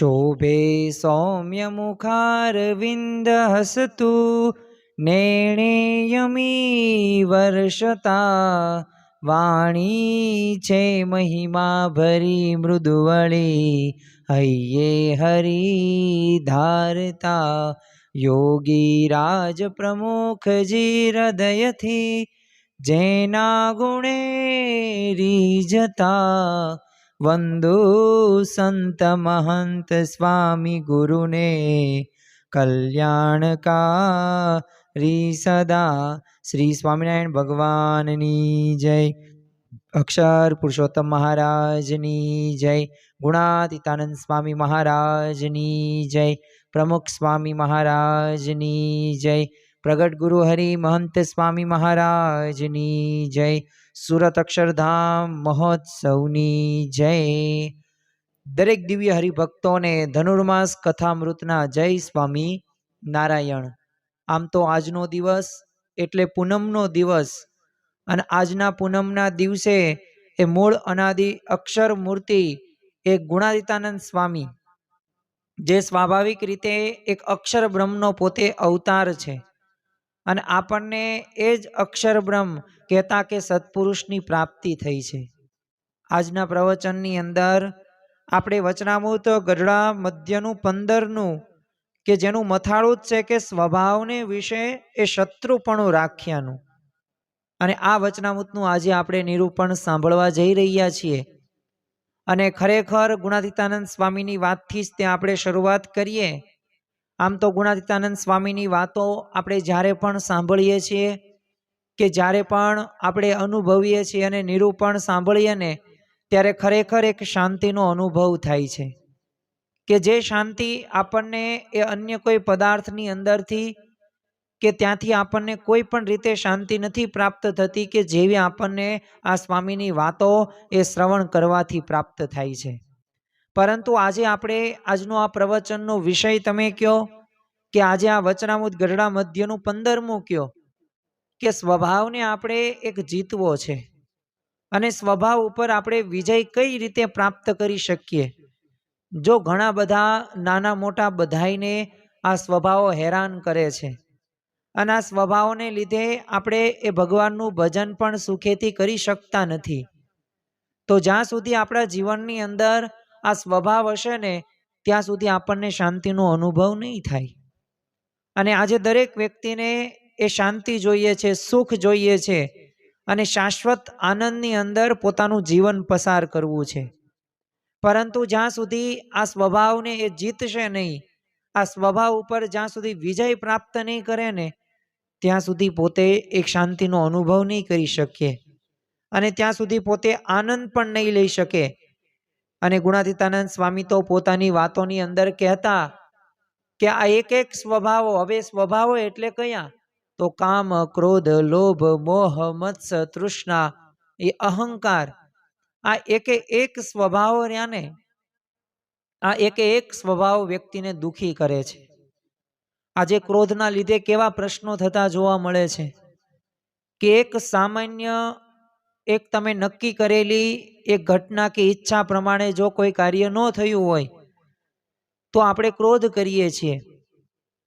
शोभे सौम्यमुखारविन्दहसतु नेणेयमी वर्षता वाणी छे महिमा भरी मृदुवळी हय्ये हरि धारता योगी राज प्रमुखजी हृदयथी जेना गुणे રીઝતા वंदु संत महंत स्वामी गुरुने कल्याणकारी सदा। श्री स्वामिनारायण भगवाननी जय। अक्षर पुरुषोत्तम महाराजनी जय। गुणातीतानंद स्वामी महाराजनी जय। प्रमुख स्वामी महाराजनी जय। प्रगट गुरु हरि महंत स्वामी महाराजनी जय। सूरत अक्षरधाम महोत्सवनी जय। दरेक दिव्य हरिभक्तों ने धनुर्मास कथामृतना जय स्वामी नारायण। आम तो आजनो दिवस एटले पूनमनो दिवस अने आजना पूनमना दिवसे ए मूळ अनादि अक्षर मूर्ति एक गुणातीतानंद स्वामी जे स्वाभाविक रीते एक अक्षर ब्रह्मनो पोते अवतार छे अने आपणने ए ज अक्षर ब्रह्म कहता के सत्पुरुषनी प्राप्ति थई छे। आजना प्रवचननी अंदर आपणे वचनामृत गढ़ड़ा मध्यनु 15 के जेनु मथाळुं ज छे के स्वभावने विषे ए शत्रुपणुं राख्यानुं अने आ वचनामृतनुं आजे आपणे निरूपण सांभळवा जई रह्या छीए। अने खरेखर गुणातीतानंद स्वामीनी वातथी ज ते आपणे शरूआत करीए। आम तो गुणातीतानंद स्वामीनी वातो आपणे ज्यारे पण सांभळीए छीए के ज्यारे पण आपणे अनुभवीए छीए अने निरूपण सांभळीए ने त्यारे खरेखर एक शांतिनो अनुभव थाय छे के जे शांति आपणने ए अन्य कोई पदार्थनी अंदरथी के त्यांथी आपणने कोई पण रीते शांति नथी प्राप्त थती के जेवी आपणने आ स्वामीनी वातो ए श्रवण करवाथी प्राप्त थाय छे। परंतु आजे आपणे आजनो आ प्रवचननो विषय तमे कहो के आजे आ वचनामृत गढ़ड़ा मध्यनु 15मुं कहो के स्वभावने आपणे एक जीतवो छे अने स्वभाव उपर आपणे विजय कई रीते प्राप्त करी शकीए। जो घणा बधा नाना मोटा बधाईने आ स्वभाव हैरान करे छे अने आ स्वभावने लीधे आपणे ए भगवाननुं भजन पण सुखेथी करी शकता नथी। तो ज्यां सुधी आपणा जीवननी अंदर आ स्वभाव हशे ने त्यां सुधी आपणने शांतिनो अनुभव नहीं थाय। अने आजे दरेक व्यक्तिने ए शांति जोईए छे, सुख जोईए छे अने शाश्वत आनंदनी अंदर पोतानुं जीवन पसार करवुं छे। परंतु ज्यां सुधी आ स्वभावने ए जीतशे नहीं, आ स्वभाव उपर ज्यां सुधी विजय प्राप्त नहीं करे ने त्यां सुधी पोते एक शांतिनो अनुभव नहीं करी शके अने त्यां सुधी पोते आनंद पण नहीं लई शके। अने गुणातीतानंद स्वामी तो पोतानी वातोनी अंदर कहता के आ एक एक स्वभाव, हवे स्वभाव एटले कया तो काम क्रोध लोभ मोह मत्स्य तृष्णा ए अहंकार आ एक स्वभाव रह्याने आ एक स्वभाव व्यक्तिने दुखी करे छे। आजे क्रोधना लीधे केवा प्रश्नो थता जोवा मळे छे के एक सामान्य एक तमे नक्की करेली एक घटना की इच्छा प्रमाणे जो कोई कार्य न थयुं होय तो आपणे क्रोध करीए छीए।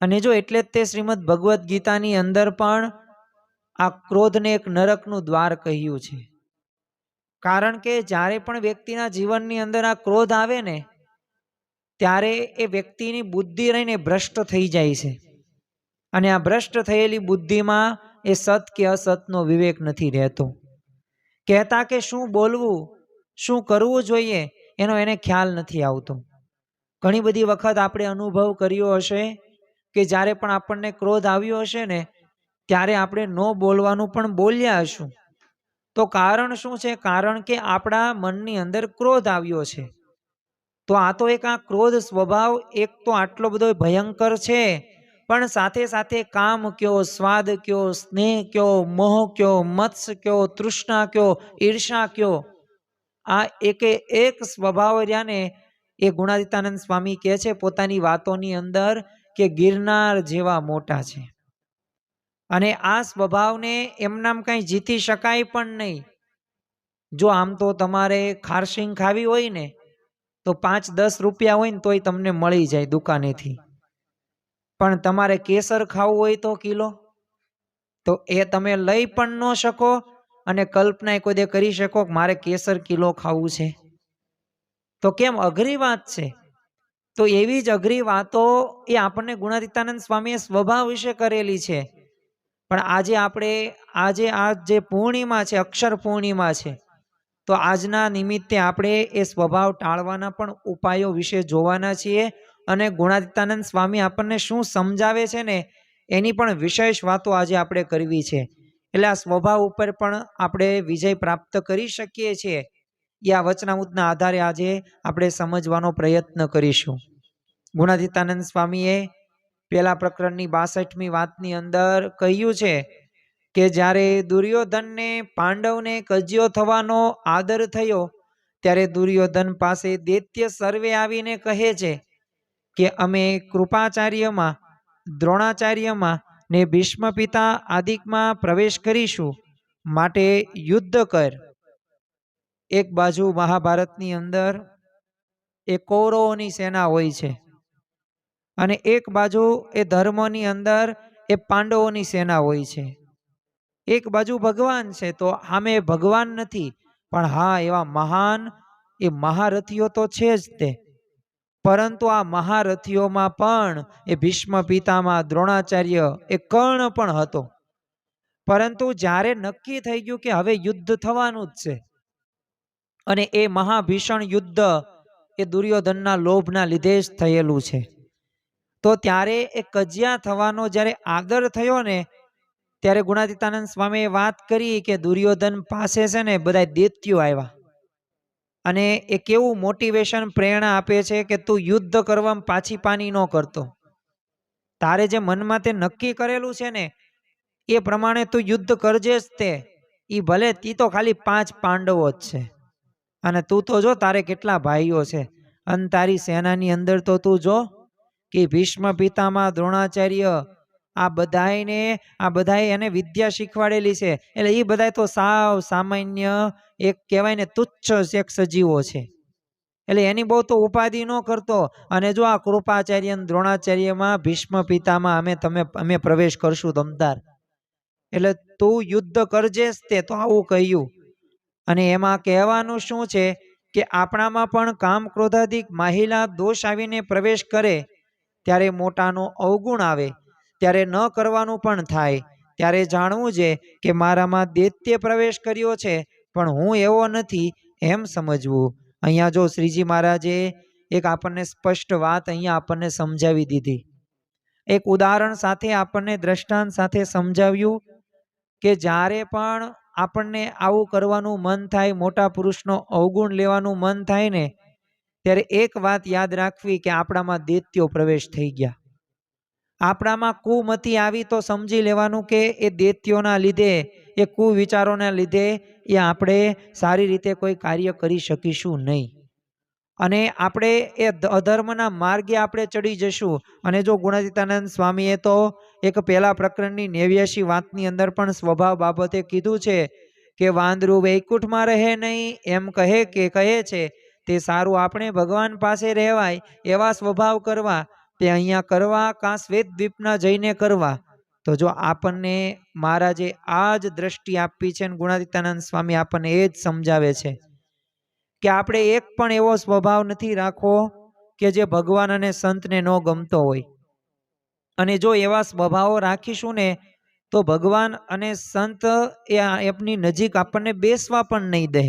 अने जो एटले ज ते श्रीमद भगवत गीतानी अंदर पण आ क्रोधने एक नरकनुं द्वार कह्युं छे। कारण के ज्यारे पण व्यक्तिना जीवननी अंदर आ क्रोध आवे ने त्यारे ए व्यक्तिनी बुद्धि रहीने भ्रष्ट थई जाय छे अने आ भ्रष्ट थयेली बुद्धिमां ए सत के असतनो विवेक नथी रहेतो। कहता के शुं बोलवुं शुं करवुं जोईए एनो एने ख्याल नथी आवतो। घणी बधी वखत आपणे अनुभव कर्यो हशे के ज्यारे पण आपणने क्रोध आव्यो हशे ने त्यारे आपणे न बोलवानुं पण बोल्या हशुं। तो कारण शुं छे? कारण के आपणा मननी अंदर क्रोध आव्यो छे। तो आ तो एक आ क्रोध स्वभाव एक तो आटलो बधो भयंकर छे पण साथे साथे काम क्यो स्वाद क्यो स्नेह क्यो मोह क्यो मत्स्य क्यो तृष्णा क्यो ईर्षा क्यो आ एक स्वभाव रह्याने ए गुणातीतानंद स्वामी कहे छे पोतानी वातोनी अंदर के गिरनार जेवा मोटा छे अने आ स्वभावने एमनाम कांई जीती शकाय पण नहीं। जो आम तो तमारे खारशिंग खावी होय ने તો 5-10 રૂપિયા હોય ને તોય તમને મળી જાય દુકાનેથી. પણ તમારે કેસર ખાવું હોય તો કિલો, તો એ તમે લઈ પણ ન શકો અને કલ્પના કોઈ દે કરી શકો કે મારે કેસર કિલો ખાવું છે. તો કેમ અઘરી વાત છે. તો એવી જ અઘરી વાતો એ આપણને ગુણાતીતાનંદ સ્વામીએ સ્વભાવ વિશે કરેલી છે. પણ આજે આ જે પૂર્ણિમા છે, અક્ષર પૂર્ણિમા છે, તો આજના નિમિત્તે આપણે એ સ્વભાવ ટાળવાના પણ ઉપાયો વિશે જોવાના છીએ અને ગુણાતીતાનંદ સ્વામી આપણને શું સમજાવે છે ને એની પણ વિશેષ વાતો આજે આપણે કરવી છે. એટલે આ સ્વભાવ ઉપર પણ આપણે વિજય પ્રાપ્ત કરી શકીએ છીએ એ આ વચનામૃતના આધારે આજે આપણે સમજવાનો પ્રયત્ન કરીશું. ગુણાતીતાનંદ સ્વામીએ પેલા પ્રકરણની 62મી વાતની અંદર કહ્યું છે કે જ્યારે દુર્યોધનને પાંડવને કજિયો થવાનો આદર થયો ત્યારે દુર્યોધન પાસે દૈત્ય સર્વે આવીને કહે છે કે અમે કૃપાચાર્યમાં, દ્રોણાચાર્યમાં ને ભીષ્મ પિતા આદિકમાં પ્રવેશ કરીશું, માટે યુદ્ધ કર. એક બાજુ મહાભારતની અંદર એ કૌરવોની સેના હોય છે અને એક બાજુ એ ધર્મની અંદર એ પાંડવોની સેના હોય છે. એક બાજુ ભગવાન છે તો સામે ભગવાન નથી, પણ હા એવા મહાન એ મહારથીઓ તો છે જ તે. પરંતુ આ મહારથીઓમાં પણ એ ભીષ્મ પિતામાં, દ્રોણાચાર્ય, એ કર્ણ પણ હતો. પરંતુ જ્યારે નક્કી થઈ ગયું કે હવે યુદ્ધ થવાનું જ છે અને એ મહાભીષણ યુદ્ધ એ દુર્યોધનના લોભના લીધે જ થયેલું છે, તો ત્યારે એ કજિયા થવાનો જ્યારે આદર થયો ને ત્યારે ગુણાતીતાનંદ સ્વામીએ વાત કરી કે દુર્યોધન પાસે છે ને બધા દૈત્યો આવ્યા અને એ કેવું મોટિવેશન, પ્રેરણા આપે છે કે તું યુદ્ધ કરવામાં પાછી પાની ન કરતો. તારે જે મનમાં તે નક્કી કરેલું છે ને એ પ્રમાણે તું યુદ્ધ કરજે જ તે. એ ભલે તી તો ખાલી 5 પાંડવો જ છે અને તું તો જો તારે કેટલા ભાઈઓ છે અને તારી સેનાની અંદર તો તું જો કે ભીષ્મ પિતામાં, દ્રોણાચાર્ય, આ બધાએ એને વિદ્યા શીખવાડેલી છે. એટલે એ બધા તો સાવ સામાન્ય એક કહેવાય ને તુચ્છ એક સજીવો છે. એટલે એની બહુ તો ઉપાધિ ન કરતો. અને જો આ કૃપાચાર્ય, દ્રોણાચાર્યમાં, ભીષ્મ પિતામાં અમે પ્રવેશ કરશું તમતાર. એટલે તું યુદ્ધ કરજે જ તે. તો આવું કહ્યું. અને એમાં કહેવાનું શું છે કે આપણામાં પણ કામ, ક્રોધાદિક માહિલા દોષ આવીને પ્રવેશ કરે ત્યારે મોટાનો અવગુણ આવે, ત્યારે ન કરવાનું પણ થાય. ત્યારે જાણવું છે કે મારામાં દૈત્ય પ્રવેશ કર્યો છે પણ હું એવો નથી એમ સમજવું. અહીંયા જો શ્રીજી મહારાજે એક આપણને સ્પષ્ટ વાત અહીંયા આપણને સમજાવી દીધી. એક ઉદાહરણ સાથે આપણને દ્રષ્ટાંત સાથે સમજાવ્યું કે જ્યારે પણ આપણને આવું કરવાનું મન થાય, મોટા પુરુષનો અવગુણ લેવાનું મન થાય ને ત્યારે એક વાત યાદ રાખવી કે આપણામાં દૈત્યો પ્રવેશ થઈ ગયા. આપણામાં કુમતિ આવી તો સમજી લેવાનું કે એ દૈત્યોના લીધે, એ કુવિચારોના લીધે એ આપણે સારી રીતે કોઈ કાર્ય કરી શકીશું નહીં અને આપણે એ અધર્મના માર્ગે આપણે ચડી જશું. અને જો ગુણાતીતાનંદ સ્વામીએ તો એક પહેલા પ્રકરણની 89 વાતની અંદર પણ સ્વભાવ બાબતે કીધું છે કે વાંદરું વૈકુંઠમાં રહે નહીં એમ કહે છે તે સારું આપણે ભગવાન પાસે રહેવાય એવા સ્વભાવ કરવા, તે અહીંયા કરવા કાં શ્વેતદ્વીપના જઈને કરવા. તો જો આપણને મહારાજે આ જ દ્રષ્ટિ આપી છે અને ગુણાતીતાનંદ સ્વામી આપણને એ જ સમજાવે છે કે આપણે એક પણ એવો સ્વભાવ નથી રાખવો કે જે ભગવાન અને સંતને ન ગમતો હોય. અને જો એવા સ્વભાવો રાખીશું ને તો ભગવાન અને સંત એ આપની નજીક આપણને બેસવા પણ નહીં દે.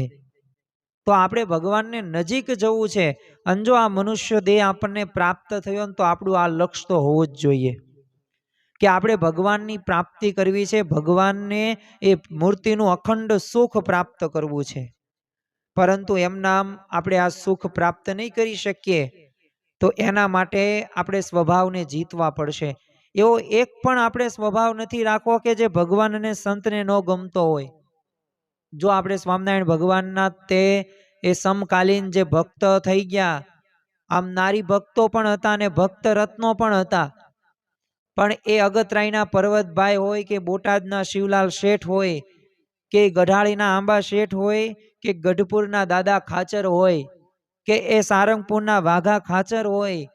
તો આપણે ભગવાનને નજીક જવું છે અને જો આ મનુષ્ય દેહ આપણને પ્રાપ્ત થયો ને તો આપણું આ લક્ષ્ય તો હોવું જ જોઈએ કે આપણે ભગવાનની પ્રાપ્તિ કરવી છે, ભગવાનને એ મૂર્તિનું અખંડ સુખ પ્રાપ્ત કરવું છે. પરંતુ એમ નામ આપણે આ સુખ પ્રાપ્ત નહીં કરી શકીએ તો એના માટે આપણે સ્વભાવને જીતવા પડશે. એવો એક પણ આપણે સ્વભાવ નથી રાખવો કે જે ભગવાન અને સંતને ન ગમતો હોય. જો આપણે સ્વામિનારાયણ ભગવાનના તે એ સમકાલીન જે ભક્ત થઈ ગયા, આમ નારી ભક્તો પણ હતા અને ભક્ત રત્નો પણ હતા, પણ એ અગતરાયના પર્વતભાઈ હોય કે બોટાદના શિવલાલ શેઠ હોય કે ગઢાળીના આંબા શેઠ હોય કે ગઢપુરના દાદા ખાચર હોય, કે એ સારંગપુરના વાઘા ખાચર હોય,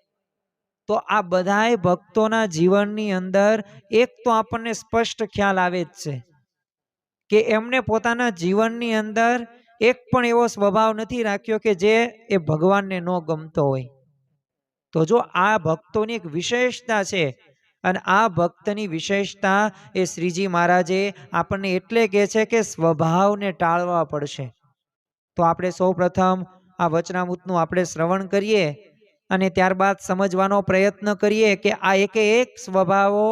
તો આ બધાય ભક્તોના જીવનની અંદર એક તો આપણને સ્પષ્ટ ખ્યાલ આવે જ છે કે એમને પોતાના જીવનની અંદર એક પણ એવો સ્વભાવ નથી રાખ્યો કે જે એ ભગવાનને ન ગમતો હોય. તો જો આ ભક્તોની એક વિશેષતા છે, અને આ ભક્તની વિશેષતા એ શ્રીજી મહારાજે આપણને એટલે કહે છે કે સ્વભાવને ટાળવા પડશે. તો આપણે સૌ પ્રથમ આ વચનામૃતનું આપણે શ્રવણ કરીએ અને ત્યારબાદ સમજવાનો પ્રયત્ન કરીએ કે આ એકે એક સ્વભાવો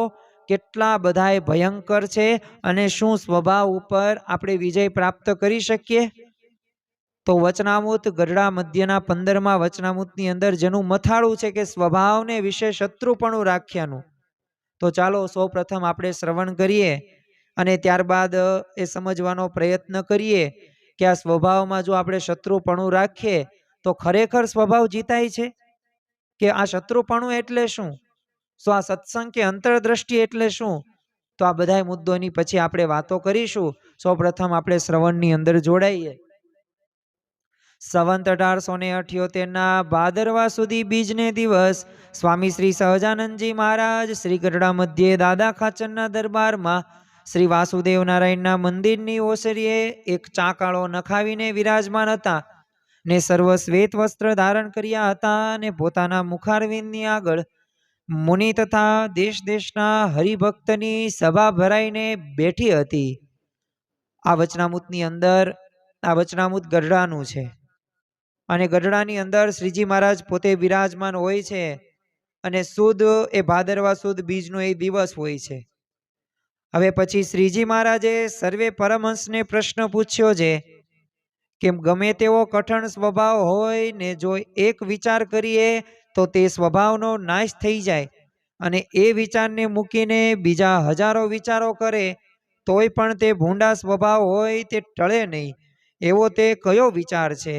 કેટલા બધાય ભયંકર છે અને શું સ્વભાવ ઉપર આપણે વિજય પ્રાપ્ત કરી શકીએ. તો વચનામૃત ગઢડા મધ્યના 15મા વચનામૃતની અંદર જેનું મથાળું છે કે સ્વભાવને વિશે શત્રુપણું રાખ્યાનું. તો ચાલો સૌ પ્રથમ આપણે શ્રવણ કરીએ અને ત્યારબાદ એ સમજવાનો પ્રયત્ન કરીએ કે આ સ્વભાવમાં જો આપણે શત્રુપણું રાખીએ તો ખરેખર સ્વભાવ જીતાય છે કે આ શત્રુપણું એટલે શું, તો આ સત્સંગ કે અંતરદ્રષ્ટિ એટલે શું. તો આ બધા મુદ્દોની પછી આપણે વાતો કરીશું. સૌ પ્રથમ આપણે શ્રવણની અંદર જોડાઈએ. સંવંત 1878ના ભાદરવા સુધી બીજને દિવસ સ્વામી શ્રી સહજાનંદજી મહારાજ શ્રી ગઢડા મધ્યે દાદા ખાચરના દરબારમાં શ્રી વાસુદેવ નારાયણના મંદિરની ઓસરીએ એક ચાકાળો નખાવીને વિરાજમાન હતા ને સર્વ શ્વેત વસ્ત્ર ધારણ કર્યા હતા અને પોતાના મુખારવિંદની આગળ મુનિ તથા દેશ દેશના હરિભક્તની સભા ભરાઈને બેઠી હતી. આ વચનામૃતની અંદર આ વચનામૃત ગઢડાનું છે અને ગઢડાની અંદર શ્રીજી મહારાજ પોતે બિરાજમાન હોય છે અને સુદ એ ભાદરવા સુદ બીજનો એ દિવસ હોય છે. હવે પછી શ્રીજી મહારાજે સર્વે પરમહંસને પ્રશ્ન પૂછ્યો છે કે ગમે તેવો કઠણ સ્વભાવ હોય ને જો એક વિચાર કરીએ તો તે સ્વભાવનો નાશ થઈ જાય, અને એ વિચારને મૂકીને બીજા હજારો વિચારો કરે તોય પણ તે ભૂંડા સ્વભાવ હોય તે ટળે નહીં, એવો તે કયો વિચાર છે,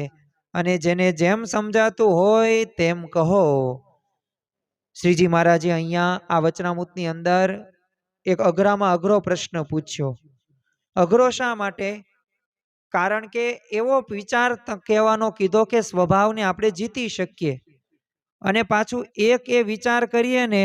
અને જેને જેમ સમજાતું હોય તેમ કહો. શ્રીજી મહારાજે અહીંયા આ વચનામૃતની અંદર એક અઘરામાં અઘરો પ્રશ્ન પૂછ્યો. અઘરો શા માટે? કારણ કે એવો વિચાર કહેવાનો કીધો કે સ્વભાવને આપણે જીતી શકીએ, અને પાછું એક એ વિચાર કરીએ ને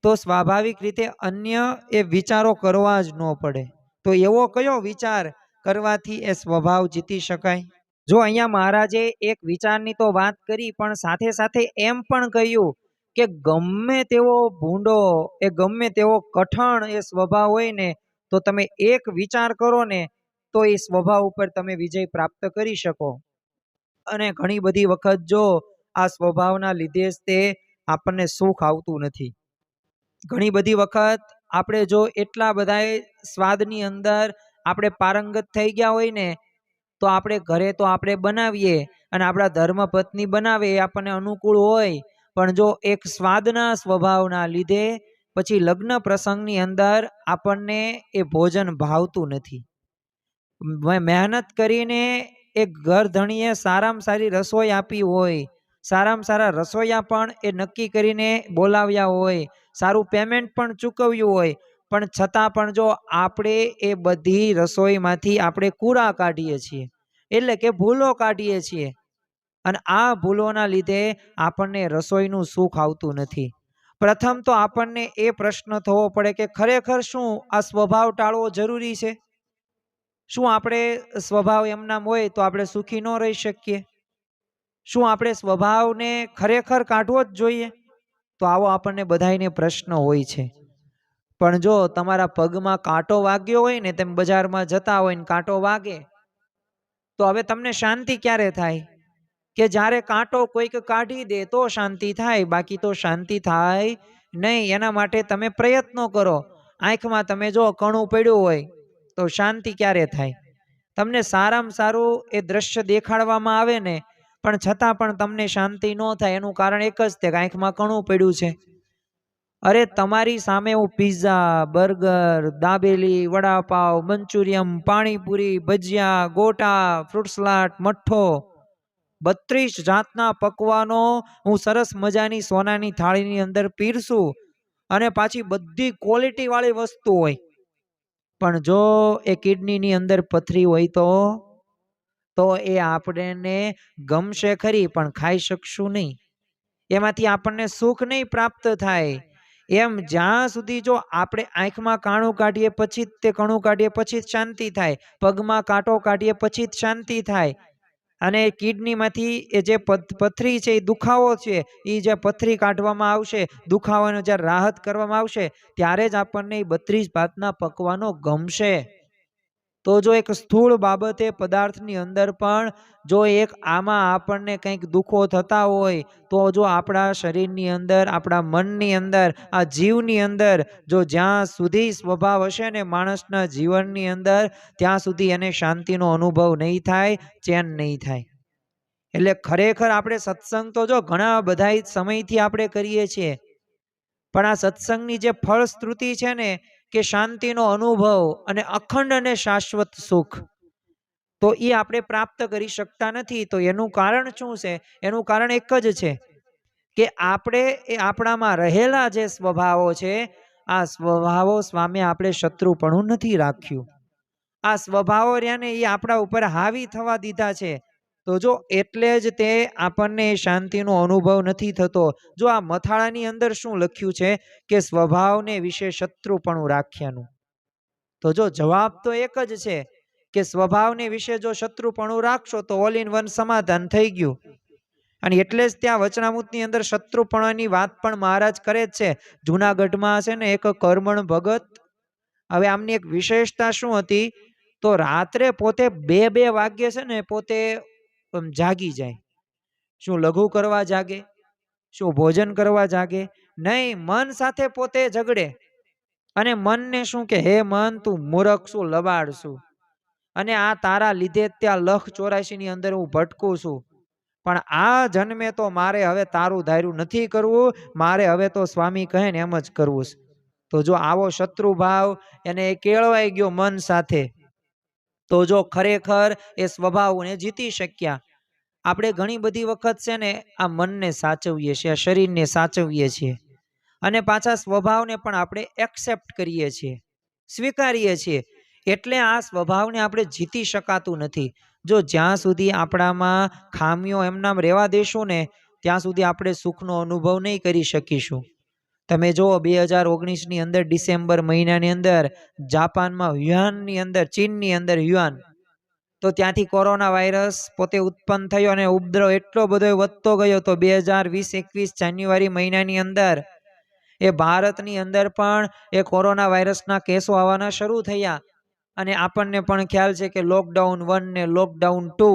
તો સ્વાભાવિક રીતે અન્ય એ વિચારો કરવા જ ન પડે. તો એવો કયો વિચાર કરવાથી એ સ્વભાવ જીતી શકાય? જો અહીંયા મહારાજે એક વિચારની તો વાત કરી, પણ સાથે સાથે એમ પણ કહ્યું કે ગમે તેવો ભૂંડો એ ગમે તેવો કઠણ એ સ્વભાવ હોય ને તો તમે એક વિચાર કરો ને તો એ સ્વભાવ ઉપર તમે વિજય પ્રાપ્ત કરી શકો. અને ઘણી બધી વખત જો આ સ્વભાવના લીધે જ તે આપણને સુખ આવતું નથી. ઘણી બધી વખત આપણે જો એટલા બધા સ્વાદની અંદર આપણે પારંગત થઈ ગયા હોય ને તો આપણે ઘરે તો આપણે બનાવીએ અને આપણા ધર્મપત્ની બનાવે એ આપણને અનુકૂળ હોય, પણ જો એક સ્વાદના સ્વભાવના લીધે પછી લગ્ન પ્રસંગની અંદર આપણને એ ભોજન ભાવતું નથી. મહેનત કરીને એક ઘર ધણીએ સારામાં સારી રસોઈ આપી હોય, સારામાં સારા રસોઈયા પણ એ નક્કી કરીને બોલાવ્યા હોય, સારું પેમેન્ટ પણ ચૂકવ્યું હોય, પણ છતાં પણ જો આપણે એ બધી રસોઈમાંથી આપણે કૂરા કાઢીએ છીએ, એટલે કે ભૂલો કાઢીએ છીએ, અને આ ભૂલોના લીધે આપણને રસોઈનું સુખ આવતું નથી. પ્રથમ તો આપણને એ પ્રશ્ન થવો પડે કે ખરેખર શું આ સ્વભાવ ટાળવો જરૂરી છે? શું આપણે સ્વભાવ એમનામ હોય તો આપણે સુખી ન રહી શકીએ? શું આપણે સ્વભાવને ખરેખર કાઢવો જ જોઈએ? તો આવો આપણને બધાયને પ્રશ્ન હોય છે. પણ જો તમારા પગમાં કાંટો વાગ્યો હોય ને, તેમ બજારમાં જતા હોય ને કાંટો વાગે તો હવે તમને શાંતિ ક્યારે થાય? કે જ્યારે કાંટો કોઈક કાઢી દે તો શાંતિ થાય, બાકી તો શાંતિ થાય નહીં. એના માટે તમે પ્રયત્નો કરો. આંખમાં તમે જો કણું પડ્યું હોય તો શાંતિ ક્યારે થાય? તમને સારામાં સારું એ દ્રશ્ય દેખાડવામાં આવે ને, પણ છતાં પણ તમને શાંતિ ન થાય. એનું કારણ એક જ છે કે આંખમાં કણું પડ્યું છે. અરે તમારી સામે હું પિઝા, બર્ગર, દાબેલી, વડાપાવ, મંચુરિયમ, પાણીપુરી, ભજીયા, ગોટા, ફ્રૂટ સલાડ, મઠ્ઠો, 32 જાતના પકવાનો હું સરસ મજાની સોનાની થાળીની અંદર પીરસું, અને પાછી બધી ક્વોલિટી વાળી વસ્તુ હોય, પણ જો એ કિડનીની અંદર પથરી હોય તો તો એ આપણને ગમશે ખરી પણ ખાઈ શકશું નહીં, એમાંથી આપણને સુખ નહીં પ્રાપ્ત થાય. એમ જ્યાં સુધી જો આપણે આંખમાં કાણું કાઢીએ પછી તે કણું કાઢીએ પછી જ શાંતિ થાય, પગમાં કાંટો કાઢીએ પછી જ શાંતિ થાય, અને કિડનીમાંથી એ જે પથરી છે એ દુખાવો છે, એ જે પથરી કાઢવામાં આવશે, દુખાવાનો જ્યારે રાહત કરવામાં આવશે ત્યારે જ આપણને એ 32 ભાતના પકવાનો ગમશે. તો જો એક સ્થૂળ બાબતે પદાર્થની અંદર પણ જો એક આમાં આપણને કંઈક દુઃખો થતા હોય તો જો આપણા શરીરની અંદર, આપણા મનની અંદર, આ જીવની અંદર જો જ્યાં સુધી સ્વભાવ હશે ને માણસના જીવનની અંદર, ત્યાં સુધી એને શાંતિનો અનુભવ નહીં થાય, ચેન નહીં થાય. એટલે ખરેખર આપણે સત્સંગ તો જો ઘણા બધા સમયથી આપણે કરીએ છીએ, પણ આ સત્સંગની જે ફળશ્રુતિ છે ને કે શાંતિનો અનુભવ અને અખંડ અને શાશ્વત સુખ, તો એ આપણે પ્રાપ્ત કરી શકતા નથી. તો એનું કારણ શું છે? એનું કારણ એક જ છે કે આપણે એ આપણામાં રહેલા જે સ્વભાવો છે, આ સ્વભાવો સામે આપણે શત્રુપણું નથી રાખ્યું. આ સ્વભાવો રહ્યાને એ આપણા ઉપર હાવી થવા દીધા છે. તો જો એટલે જ તે આપણને શાંતિનો અનુભવ નથી થતો. જો આ મથાળાની અંદર શું લખ્યું છે કે સ્વભાવને વિશે શત્રુપણું રાખ્યાનું, તો જો જવાબ તો એક જ છે કે સ્વભાવને વિશે જો શત્રુપણું રાખશો તો ઓલ ઇન વન સમાધાન થઈ ગયું. અને એટલે જ ત્યાં વચનામૃતની અંદર શત્રુપણાની વાત પણ મહારાજ કરે જ છે. જુનાગઢમાં છે ને એક કર્મણ ભગત, હવે આમની એક વિશેષતા શું હતી, તો રાત્રે પોતે 2-2 વાગ્યે છે ને પોતે જાગી જાય. શું લઘુ કરવા જાગે? શું ભોજન કરવા જાગે? નહીં, મન સાથે પોતે ઝઘડે અને મનને શું કે, હે મન તું મૂરખ છું, લબાડ છું, અને આ તારા લીધે ત્યાં લખ 84 ની અંદર હું ભટકું છું, પણ આ જન્મે તો મારે હવે તારું ધાર્યું નથી કરવું, મારે હવે તો સ્વામી કહે ને એમ જ કરવું છે. તો જો આવો શત્રુભાવ એને કેળવાઈ ગયો મન સાથે, તો જો ખરેખર એ સ્વભાવને જીતી શક્યા. આપણે ઘણી બધી વખત છે ને આ મનને સાચવીએ છીએ, આ શરીરને સાચવીએ છીએ, અને પાછા સ્વભાવને પણ આપણે એક્સેપ્ટ કરીએ છીએ, સ્વીકારીએ છીએ. એટલે આ સ્વભાવને આપણે જીતી શકાતું નથી. જો જ્યાં સુધી આપણામાં ખામીઓ એમનામ રહેવા દેશું ને ત્યાં સુધી આપણે સુખનો અનુભવ નહીં કરી શકીશું. તમે જુઓ 2019ની અંદર ડિસેમ્બર મહિનાની અંદર જાપાનમાં હ્યુહાનની અંદર, ચીનની અંદર હ્યુહાન, તો ત્યાંથી કોરોના વાયરસ પોતે ઉત્પન્ન થયો અને ઉપદ્રવ એટલો બધો વધતો ગયો. તો 2020-21 જાન્યુઆરી મહિનાની અંદર એ ભારતની અંદર પણ એ કોરોના વાયરસના કેસો આવવાના શરૂ થયા. અને આપણને પણ ખ્યાલ છે કે લોકડાઉન 1 ને લોકડાઉન 2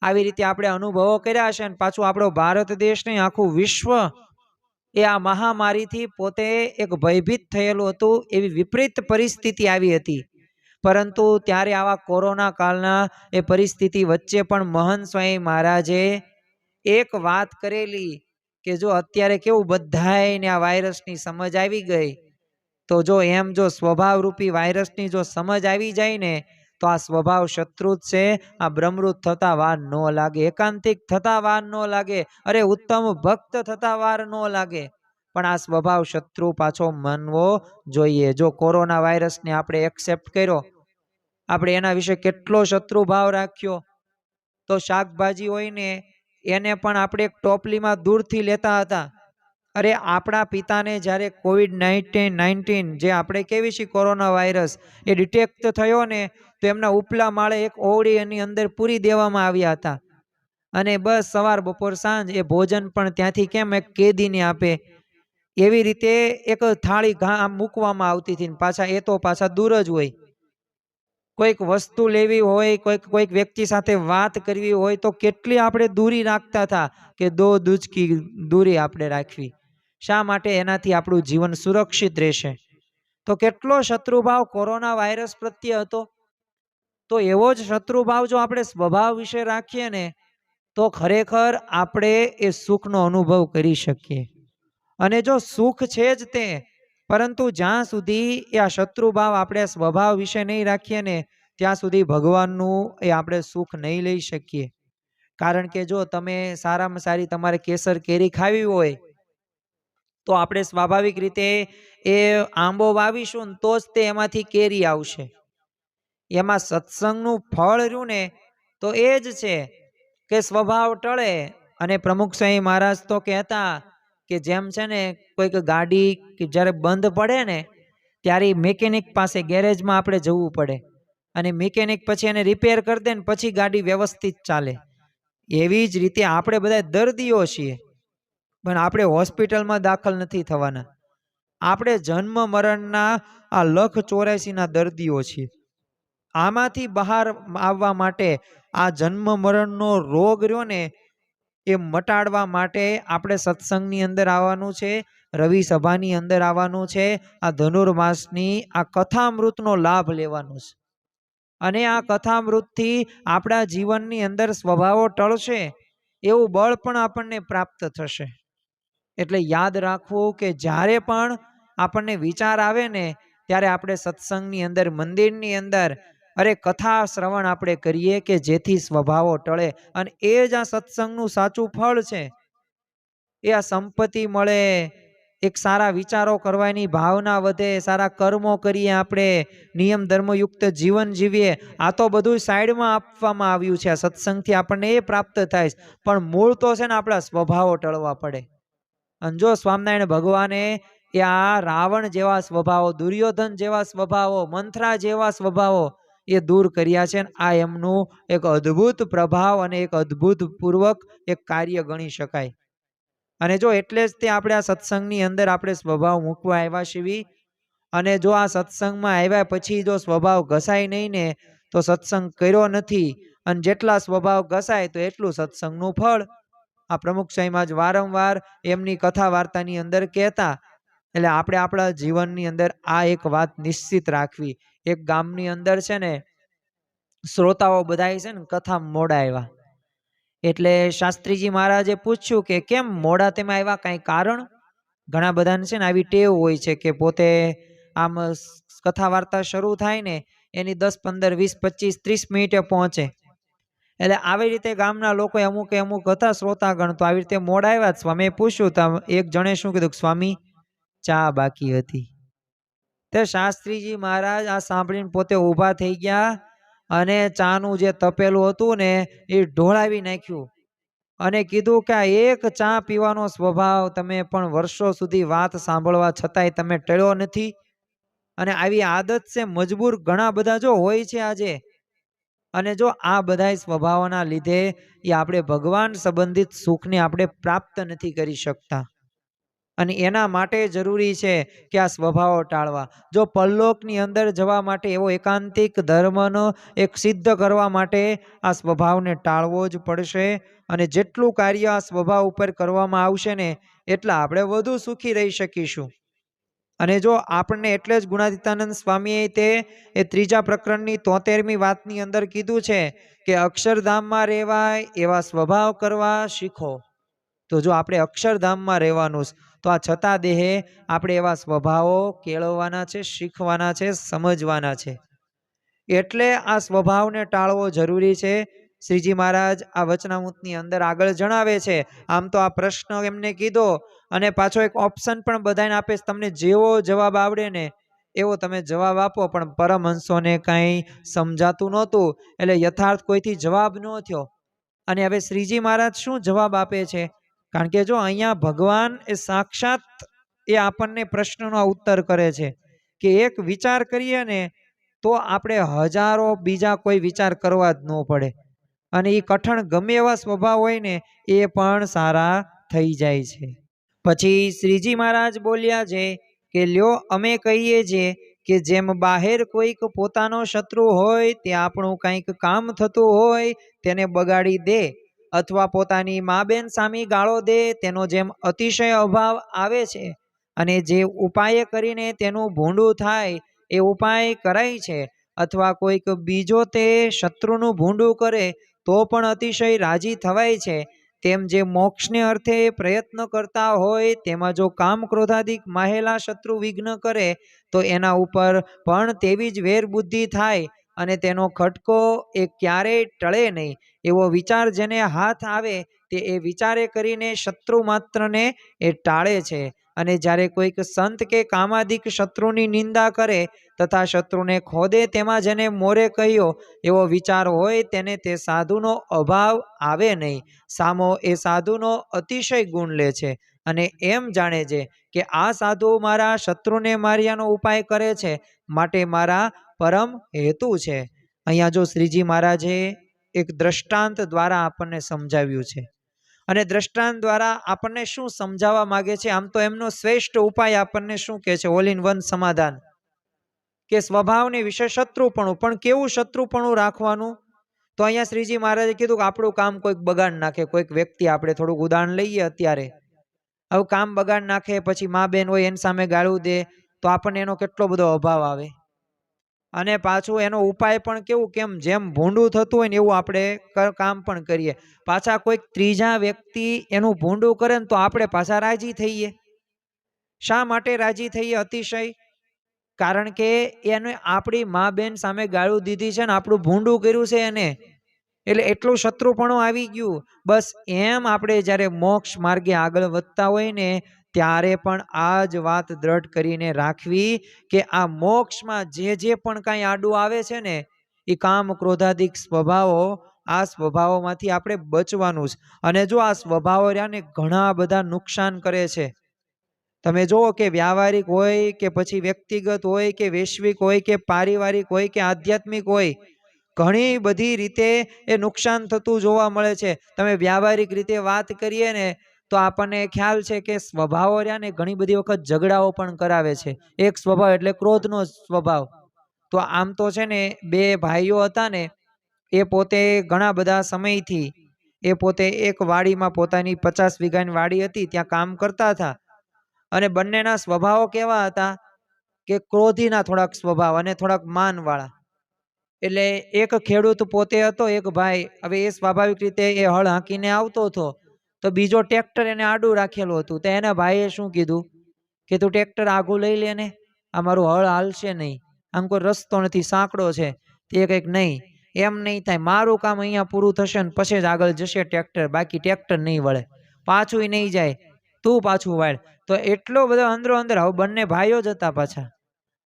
આવી રીતે આપણે અનુભવો કર્યા છે. અને પાછું આપણો ભારત દેશ નહીં, આખું વિશ્વ એ આ મહામારીથી પોતે એક ભયભીત થયેલું હતું. એવી વિપરીત પરિસ્થિતિ આવી હતી. પરંતુ ત્યારે આવા કોરોના કાળના એ પરિસ્થિતિ વચ્ચે પણ મહંત સ્વામી મહારાજે એક વાત કરેલી કે જો અત્યારે કેવું બધાયને આ વાયરસની સમજ આવી ગઈ, તો જો એમ જો સ્વભાવરૂપી વાયરસની જો સમજ આવી જાય ને તો આ સ્વભાવ શત્રુ જ છે. આ બ્રહ્મરૂત થતા વાર ન લાગે, એકાંતિક થતા વાર ન લાગે, અરે ઉત્તમ ભક્ત થતા વાર ન લાગે, પણ આ સ્વભાવ શત્રુ પાછો માનવો જોઈએ. જો કોરોના વાયરસને આપણે એક્સેપ્ટ કર્યો, આપણે એના વિશે કેટલો શત્રુભાવ રાખ્યો, તો શાકભાજી હોય ને એને પણ આપણે એક ટોપલીમાં દૂરથી લેતા હતા. અરે આપણા પિતાને જ્યારે COVID-19 જે આપણે કેવી છે કોરોના વાયરસ એ ડિટેક્ટ થયો ને તો એમના ઉપલા માળે એક ઓવડી એની અંદર પૂરી દેવામાં આવ્યા હતા. અને બસ સવાર બપોર સાંજ એ ભોજન પણ ત્યાંથી કેમ એક કેદીને આપે એવી રીતે એક થાળી આમ મૂકવામાં આવતી હતી. પાછા એ તો પાછા દૂર જ હોય. કોઈક વસ્તુ લેવી હોય, કોઈક વ્યક્તિ સાથે વાત કરવી હોય તો કેટલી આપણે દૂરી રાખતા હતા કે 2 દૂચકી દૂરી આપણે રાખવી. શા માટે? એનાથી આપણું જીવન સુરક્ષિત રહેશે. તો કેટલો શત્રુભાવ કોરોના વાયરસ પ્રત્યે હતો. તો એવો જ શત્રુભાવ જો આપણે સ્વભાવ વિશે રાખીએ ને તો ખરેખર આપણે એ સુખનો અનુભવ કરી શકીએ. અને જો સુખ છે જ તે, પરંતુ જ્યાં સુધી એ આ શત્રુભાવ આપણે સ્વભાવ વિશે નહીં રાખીએ ને ત્યાં સુધી ભગવાનનું એ આપણે સુખ નહીં લઈ શકીએ. કારણ કે જો તમે સારામાં સારી તમારે કેસર કેરી ખાવી હોય તો આપણે સ્વાભાવિક રીતે એ આંબો વાવીશું ને તો જ તે એમાંથી કેરી આવશે. એમાં સત્સંગનું ફળ રહ્યું ને તો એ જ છે કે સ્વભાવ ટળે. અને પ્રમુખ સ્વામી મહારાજ તો કહેતા કે જેમ છે ને કોઈક ગાડી કે જ્યારે બંધ પડે ને ત્યારે મેકેનિક પાસે ગેરેજમાં આપણે જવું પડે અને મિકેનિક પછી એને રિપેર કરી દે ને પછી ગાડી વ્યવસ્થિત ચાલે. એવી જ રીતે આપણે બધા દર્દીઓ છીએ, પણ આપણે હોસ્પિટલમાં દાખલ નથી થવાના. આપણે જન્મ મરણના આ 1,84,ના દર્દીઓ છીએ. આમાંથી બહાર આવવા માટે આ જન્મ મરણનો રોગ રહ્યો ને એ મટાડવા માટે આપણે સત્સંગની અંદર આવવાનું છે, રવિ સભાની અંદર આવવાનું છે, આ ધનુર્માસની આ કથામૃતનો લાભ લેવાનો છે. અને આ કથામૃતથી આપણા જીવનની અંદર સ્વભાવો ટળશે, એવું બળ પણ આપણને પ્રાપ્ત થશે. એટલે યાદ રાખવું કે જ્યારે પણ આપણને વિચાર આવે ને ત્યારે આપણે સત્સંગની અંદર, મંદિરની અંદર અરે કથા શ્રવણ આપણે કરીએ કે જેથી સ્વભાવો ટળે. અને એ જ આ સત્સંગનું સાચું ફળ છે. એ આ સંપત્તિ મળે, એક સારા વિચારો કરવાની ભાવના વધે, સારા કર્મો કરીએ, આપણે નિયમ ધર્મયુક્ત જીવન જીવીએ. આ તો બધું સાઈડમાં આપવામાં આવ્યું છે. આ સત્સંગથી આપણને એ પ્રાપ્ત થાય, પણ મૂળ તો છે ને આપણા સ્વભાવો ટળવા પડે. અને જો સ્વામિનારાયણ ભગવાને એ આ રાવણ જેવા સ્વભાવો, દુર્યોધન જેવા સ્વભાવો, મંથરા જેવા સ્વભાવો એ દૂર કર્યા છે. આ એમનું એક અદ્ભુત પ્રભાવ અને એક અદ્ભુત પૂર્વક એક કાર્ય ગણી શકાય. અને જો એટલે જ તે આપણે આ સત્સંગની અંદર આપણે સ્વભાવ મૂકવા આવ્યા છીએ. અને જો આ સત્સંગમાં આવ્યા પછી જો સ્વભાવ ઘસાય નહીં ને તો સત્સંગ કર્યો નથી. અને જેટલા સ્વભાવ ઘસાય તો એટલું સત્સંગનું ફળ. આ પ્રમુખ સ્વામીમાં જ વારંવાર એમની કથા વાર્તાની અંદર કહેતા. એટલે આપણે આપણા જીવનની અંદર આ એક વાત નિશ્ચિત રાખવી. એક ગામની અંદર છે ને શ્રોતાઓ બધા છે ને કથા મોડા આવ્યા. એટલે શાસ્ત્રીજી મહારાજે પૂછ્યું કે કેમ મોડા તમે આવ્યા, કાંઈ કારણ? ઘણા બધાને છે ને આવી ટેવ હોય છે કે પોતે આમ કથા વાર્તા શરૂ થાય ને એની 10, 15, 20, 25, 30 મિનિટે પહોંચે. એટલે આવી રીતે ગામના લોકો અમુક હતા શ્રોતાગણ, તો આવી રીતે મોડા આવ્યા. સ્વામીએ પૂછ્યું તો એક જણે શું કીધું, સ્વામી ચા બાકી હતી. તે શાસ્ત્રીજી મહારાજ આ સાંભળીને પોતે ઊભા થઈ ગયા અને ચાનું જે તપેલું હતું ને એ ઢોળાવી નાખ્યું અને કીધું કે આ એક ચા પીવાનો સ્વભાવ તમે પણ વર્ષો સુધી વાત સાંભળવા છતાંય તમે ટળ્યો નથી. અને આવી આદત છે મજબૂર ઘણા બધા જો હોય છે આજે. અને જો આ બધા સ્વભાવોના લીધે એ આપણે ભગવાન સંબંધિત સુખને આપણે પ્રાપ્ત નથી કરી શકતા. અને એના માટે જરૂરી છે કે આ સ્વભાવો ટાળવા. જો પરલોકની અંદર જવા માટે એવો એકાંતિક ધર્મનો એક સિદ્ધ કરવા માટે આ સ્વભાવને ટાળવો જ પડશે. અને જેટલું કાર્ય આ સ્વભાવ ઉપર કરવામાં આવશે ને એટલા આપણે વધુ સુખી રહી શકીશું. અને જો આપણને એટલે જ ગુણાતીતાનંદ સ્વામીએ તે એ 3જા પ્રકરણની 73મી વાતની અંદર કીધું છે કે અક્ષરધામમાં રહેવાય એવા સ્વભાવ કરવા શીખો. તો જો આપણે અક્ષરધામમાં રહેવાનું તો આ છતાં દેહે આપણે એવા સ્વભાવો કેળવવાના છે, શીખવાના છે, સમજવાના છે. એટલે આ સ્વભાવને ટાળવો જરૂરી છે. શ્રીજી મહારાજ આ વચનામૃતની અંદર આગળ જણાવે છે. આમ તો આ પ્રશ્ન એમને કીધો અને પાછો એક ઓપ્શન પણ બધાને આપે, તમને જેવો જવાબ આવડે ને એવો તમે જવાબ આપો. પણ પરમહંસોને કાંઈ સમજાતું નહોતું એટલે યથાર્થ કોઈથી જવાબ ન થયો. અને હવે શ્રીજી મહારાજ શું જવાબ આપે છે? કારણ કે જો અહીંયા ભગવાન એ સાક્ષાત એ આપણને પ્રશ્નનો ઉત્તર કરે છે કે એક વિચાર કરીએ ને તો આપણે હજારો બીજા કોઈ વિચાર કરવા જ ન પડે. અને એ કઠણ ગમે એવા સ્વભાવ હોય ને એ પણ સારા થઈ જાય છે. પછી શ્રીજી મહારાજ બોલ્યા છે કે લ્યો અમે કહીએ છીએ કે જેમ બહાર કોઈક પોતાનો શત્રુ હોય તે આપણું કંઈક કામ થતું હોય તેને બગાડી દે અથવા પોતાની મા બેન સામે ગાળો દે તેનો જેમ અતિશય અભાવ આવે છે અને જે ઉપાય કરીને તેનું ભૂંડું થાય એ ઉપાય કરાય છે, અથવા કોઈક બીજો તે શત્રુનું ભૂંડું કરે તો પણ અતિશય રાજી થવાય છે, તેમ જે મોક્ષને અર્થે પ્રયત્ન કરતા હોય તેમાં જો કામ ક્રોધાદિક માહેલા શત્રુ વિઘ્ન કરે તો એના ઉપર પણ તેવી જ વેર બુદ્ધિ થાય અને તેનો ખટકો એ ક્યારેય ટળે નહીં. એવો વિચાર જેને હાથ આવે તે એ વિચારે કરીને શત્રુ માત્રને એ ટાળે છે અને જ્યારે કોઈક સંત કે કામાદિક શત્રુની નિંદા કરે તથા શત્રુને ખોદે તેમાં જેને મોરે કહ્યો એવો વિચાર હોય તેને તે સાધુનો અભાવ આવે નહીં. સામો એ સાધુનો અતિશય ગુણ લે છે અને એમ જાણે છે કે આ સાધુ મારા શત્રુને માર્યાનો ઉપાય કરે છે, માટે મારા પરમ હેતુ છે. અહીંયા જો શ્રીજી મહારાજે એક દ્રષ્ટાંત દ્વારા આપણને સમજાવ્યું છે. અને દ્રષ્ટાંત દ્વારા આપણને શું સમજાવવા માંગે છે? આમ તો એમનો શ્રેષ્ઠ ઉપાય આપણને શું કહે છે? ઓલ ઇન વન સમાધાન, કે સ્વભાવને વિશે શત્રુપણું, પણ કેવું શત્રુપણું રાખવાનું? તો અહીંયા શ્રીજી મહારાજે કીધું કે આપણું કામ કોઈક બગાડ નાખે, કોઈક વ્યક્તિ, આપણે થોડુંક ઉદાહરણ લઈએ અત્યારે, હવે કામ બગાડ નાખે, પછી મા બેન હોય એની સામે ગાળું દે, તો આપણને એનો કેટલો બધો અભાવ આવે. અને પાછું એનો ઉપાય પણ કેવું, કેમ જેમ ભૂંડું થતું હોય ને એવું આપણે કામ પણ કરીએ. પાછા કોઈક ત્રીજા વ્યક્તિ એનું ભૂંડું કરે ને તો આપણે પાછા રાજી થઈએ. શા માટે રાજી થઈએ? અતિશય, કારણ કે એને આપણી મા બેન સામે ગાળું દીધી છે ને આપણું ભૂંડું કર્યું છે એને, એટલે એટલું શત્રુપણું આવી ગયું. બસ એમ આપણે જ્યારે મોક્ષ માર્ગે આગળ વધતા હોય ને ત્યારે પણ આ જ વાત દ્રઢ કરીને રાખવી કે આ મોક્ષમાં જે પણ કાંઈ આડું આવે છે ને એ કામ ક્રોધાદિક સ્વભાવો, આ સ્વભાવોમાંથી આપણે બચવાનું છે. અને જો આ સ્વભાવો રહ્યા ને ઘણા બધા નુકસાન કરે છે. તમે જુઓ કે વ્યાવહારિક હોય કે પછી વ્યક્તિગત હોય કે વૈશ્વિક હોય કે પારિવારિક હોય કે આધ્યાત્મિક હોય, ઘણી બધી રીતે એ નુકસાન થતું જોવા મળે છે. તમે વ્યાવહારિક રીતે વાત કરીએ ને તો આપણને ખ્યાલ છે કે સ્વભાવો રહ્યા ને ઘણી બધી વખત ઝઘડાઓ પણ કરાવે છે. એક સ્વભાવ એટલે ક્રોધનો સ્વભાવ. તો આમ તો છે ને બે ભાઈઓ હતા ને, એ પોતે ઘણા બધા સમયથી એ પોતે એક વાડીમાં, પોતાની 50 વીઘાની વાડી હતી, ત્યાં કામ કરતા હતા. અને બંનેના સ્વભાવો કેવા હતા કે ક્રોધીના થોડાક સ્વભાવ અને થોડાક માનવાળા. એટલે એક ખેડૂત પોતે હતો, એક ભાઈ, હવે એ સ્વાભાવિક રીતે એ હળ હાંકીને આવતો હતો, તો બીજો ટ્રેક્ટર એને આડું રાખેલું હતું. તો એના ભાઈએ શું કીધું કે તું ટ્રેક્ટર આઘું લઈ લે ને, આ મારું હળ હાલશે નહીં, આમ કોઈ રસ્તો નથી, સાંકડો છે. તે કંઈક નહીં, એમ નહીં થાય, મારું કામ અહીંયા પૂરું થશે ને પછી જ આગળ જશે ટ્રેક્ટર, બાકી ટ્રેક્ટર નહીં વળે, પાછું નહીં જાય, તું પાછું વાળ. તો એટલો બધો અંદરો અંદર. હવે બંને ભાઈઓ જ હતા પાછા,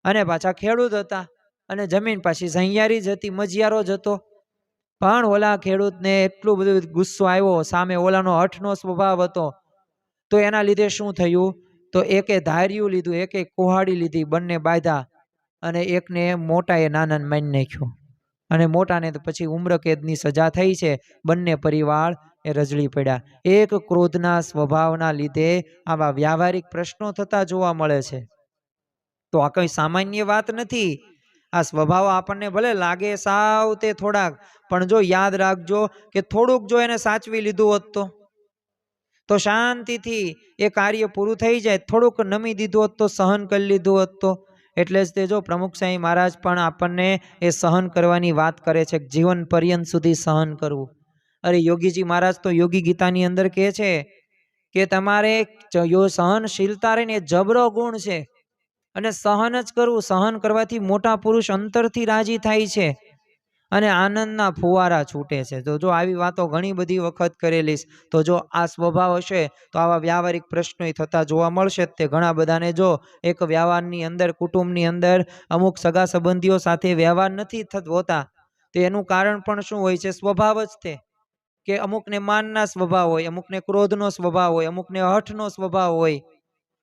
અને પાછા ખેડૂત હતા, અને જમીન પાછી સહિયારી જ હતી, મજિયારો જ હતો. પણ ઓલા ખેડૂતને એટલું બધું ગુસ્સો આવ્યો, સામે ઓલાનો હઠનો સ્વભાવ હતો. તો એના લીધે શું થયું, તો એકે ધાર્યું લીધું, એકે કુહાડી લીધી, બંને બાંધ્યા, અને એકને મોટાએ નાનાને મારી નાખ્યો, અને મોટાને તો પછી ઉમ્રકેદની સજા થઈ છે. બંને પરિવાર એ રજળી પડ્યા. એક ક્રોધના સ્વભાવના લીધે આવા વ્યાવહારિક પ્રશ્નો થતા જોવા મળે છે. તો આ કઈ સામાન્ય વાત નથી. આ સ્વભાવ આપણને ભલે લાગે સાવ તે થોડાક, પણ જો યાદ રાખજો કે થોડુંક જો એને સાચવી લીધું હોત તો શાંતિથી એ કાર્ય પૂરું થઈ જાય. થોડુંક નમી દીધું હોત તો, સહન કરી લીધું હોત તો. એટલે જ તે જો પ્રમુખ સાંઈ મહારાજ પણ આપણને એ સહન કરવાની વાત કરે છે, જીવન પર્યંત સુધી સહન કરવું. અરે યોગીજી મહારાજ તો યોગી ગીતાની અંદર કહે છે કે તમારે સહનશીલતા રહીને એ જબરો ગુણ છે, અને સહન જ કરવું. સહન કરવાથી મોટા પુરુષ અંતરથી રાજી થાય છે અને આનંદના ફુવારા છૂટે છે. તો જો આવી વાતો ઘણી બધી વખત કરેલી, તો જો આ સ્વભાવ હશે તો આવા વ્યાવહારિક પ્રશ્નો થતા જોવા મળશે. તે ઘણા બધાને જો એક વ્યવહારની અંદર, કુટુંબની અંદર અમુક સગા સંબંધીઓ સાથે વ્યવહાર નથી હોતા, તો એનું કારણ પણ શું હોય છે? સ્વભાવ જ તે, કે અમુકને માનના સ્વભાવ હોય, અમુકને ક્રોધનો સ્વભાવ હોય, અમુકને હઠનો સ્વભાવ હોય,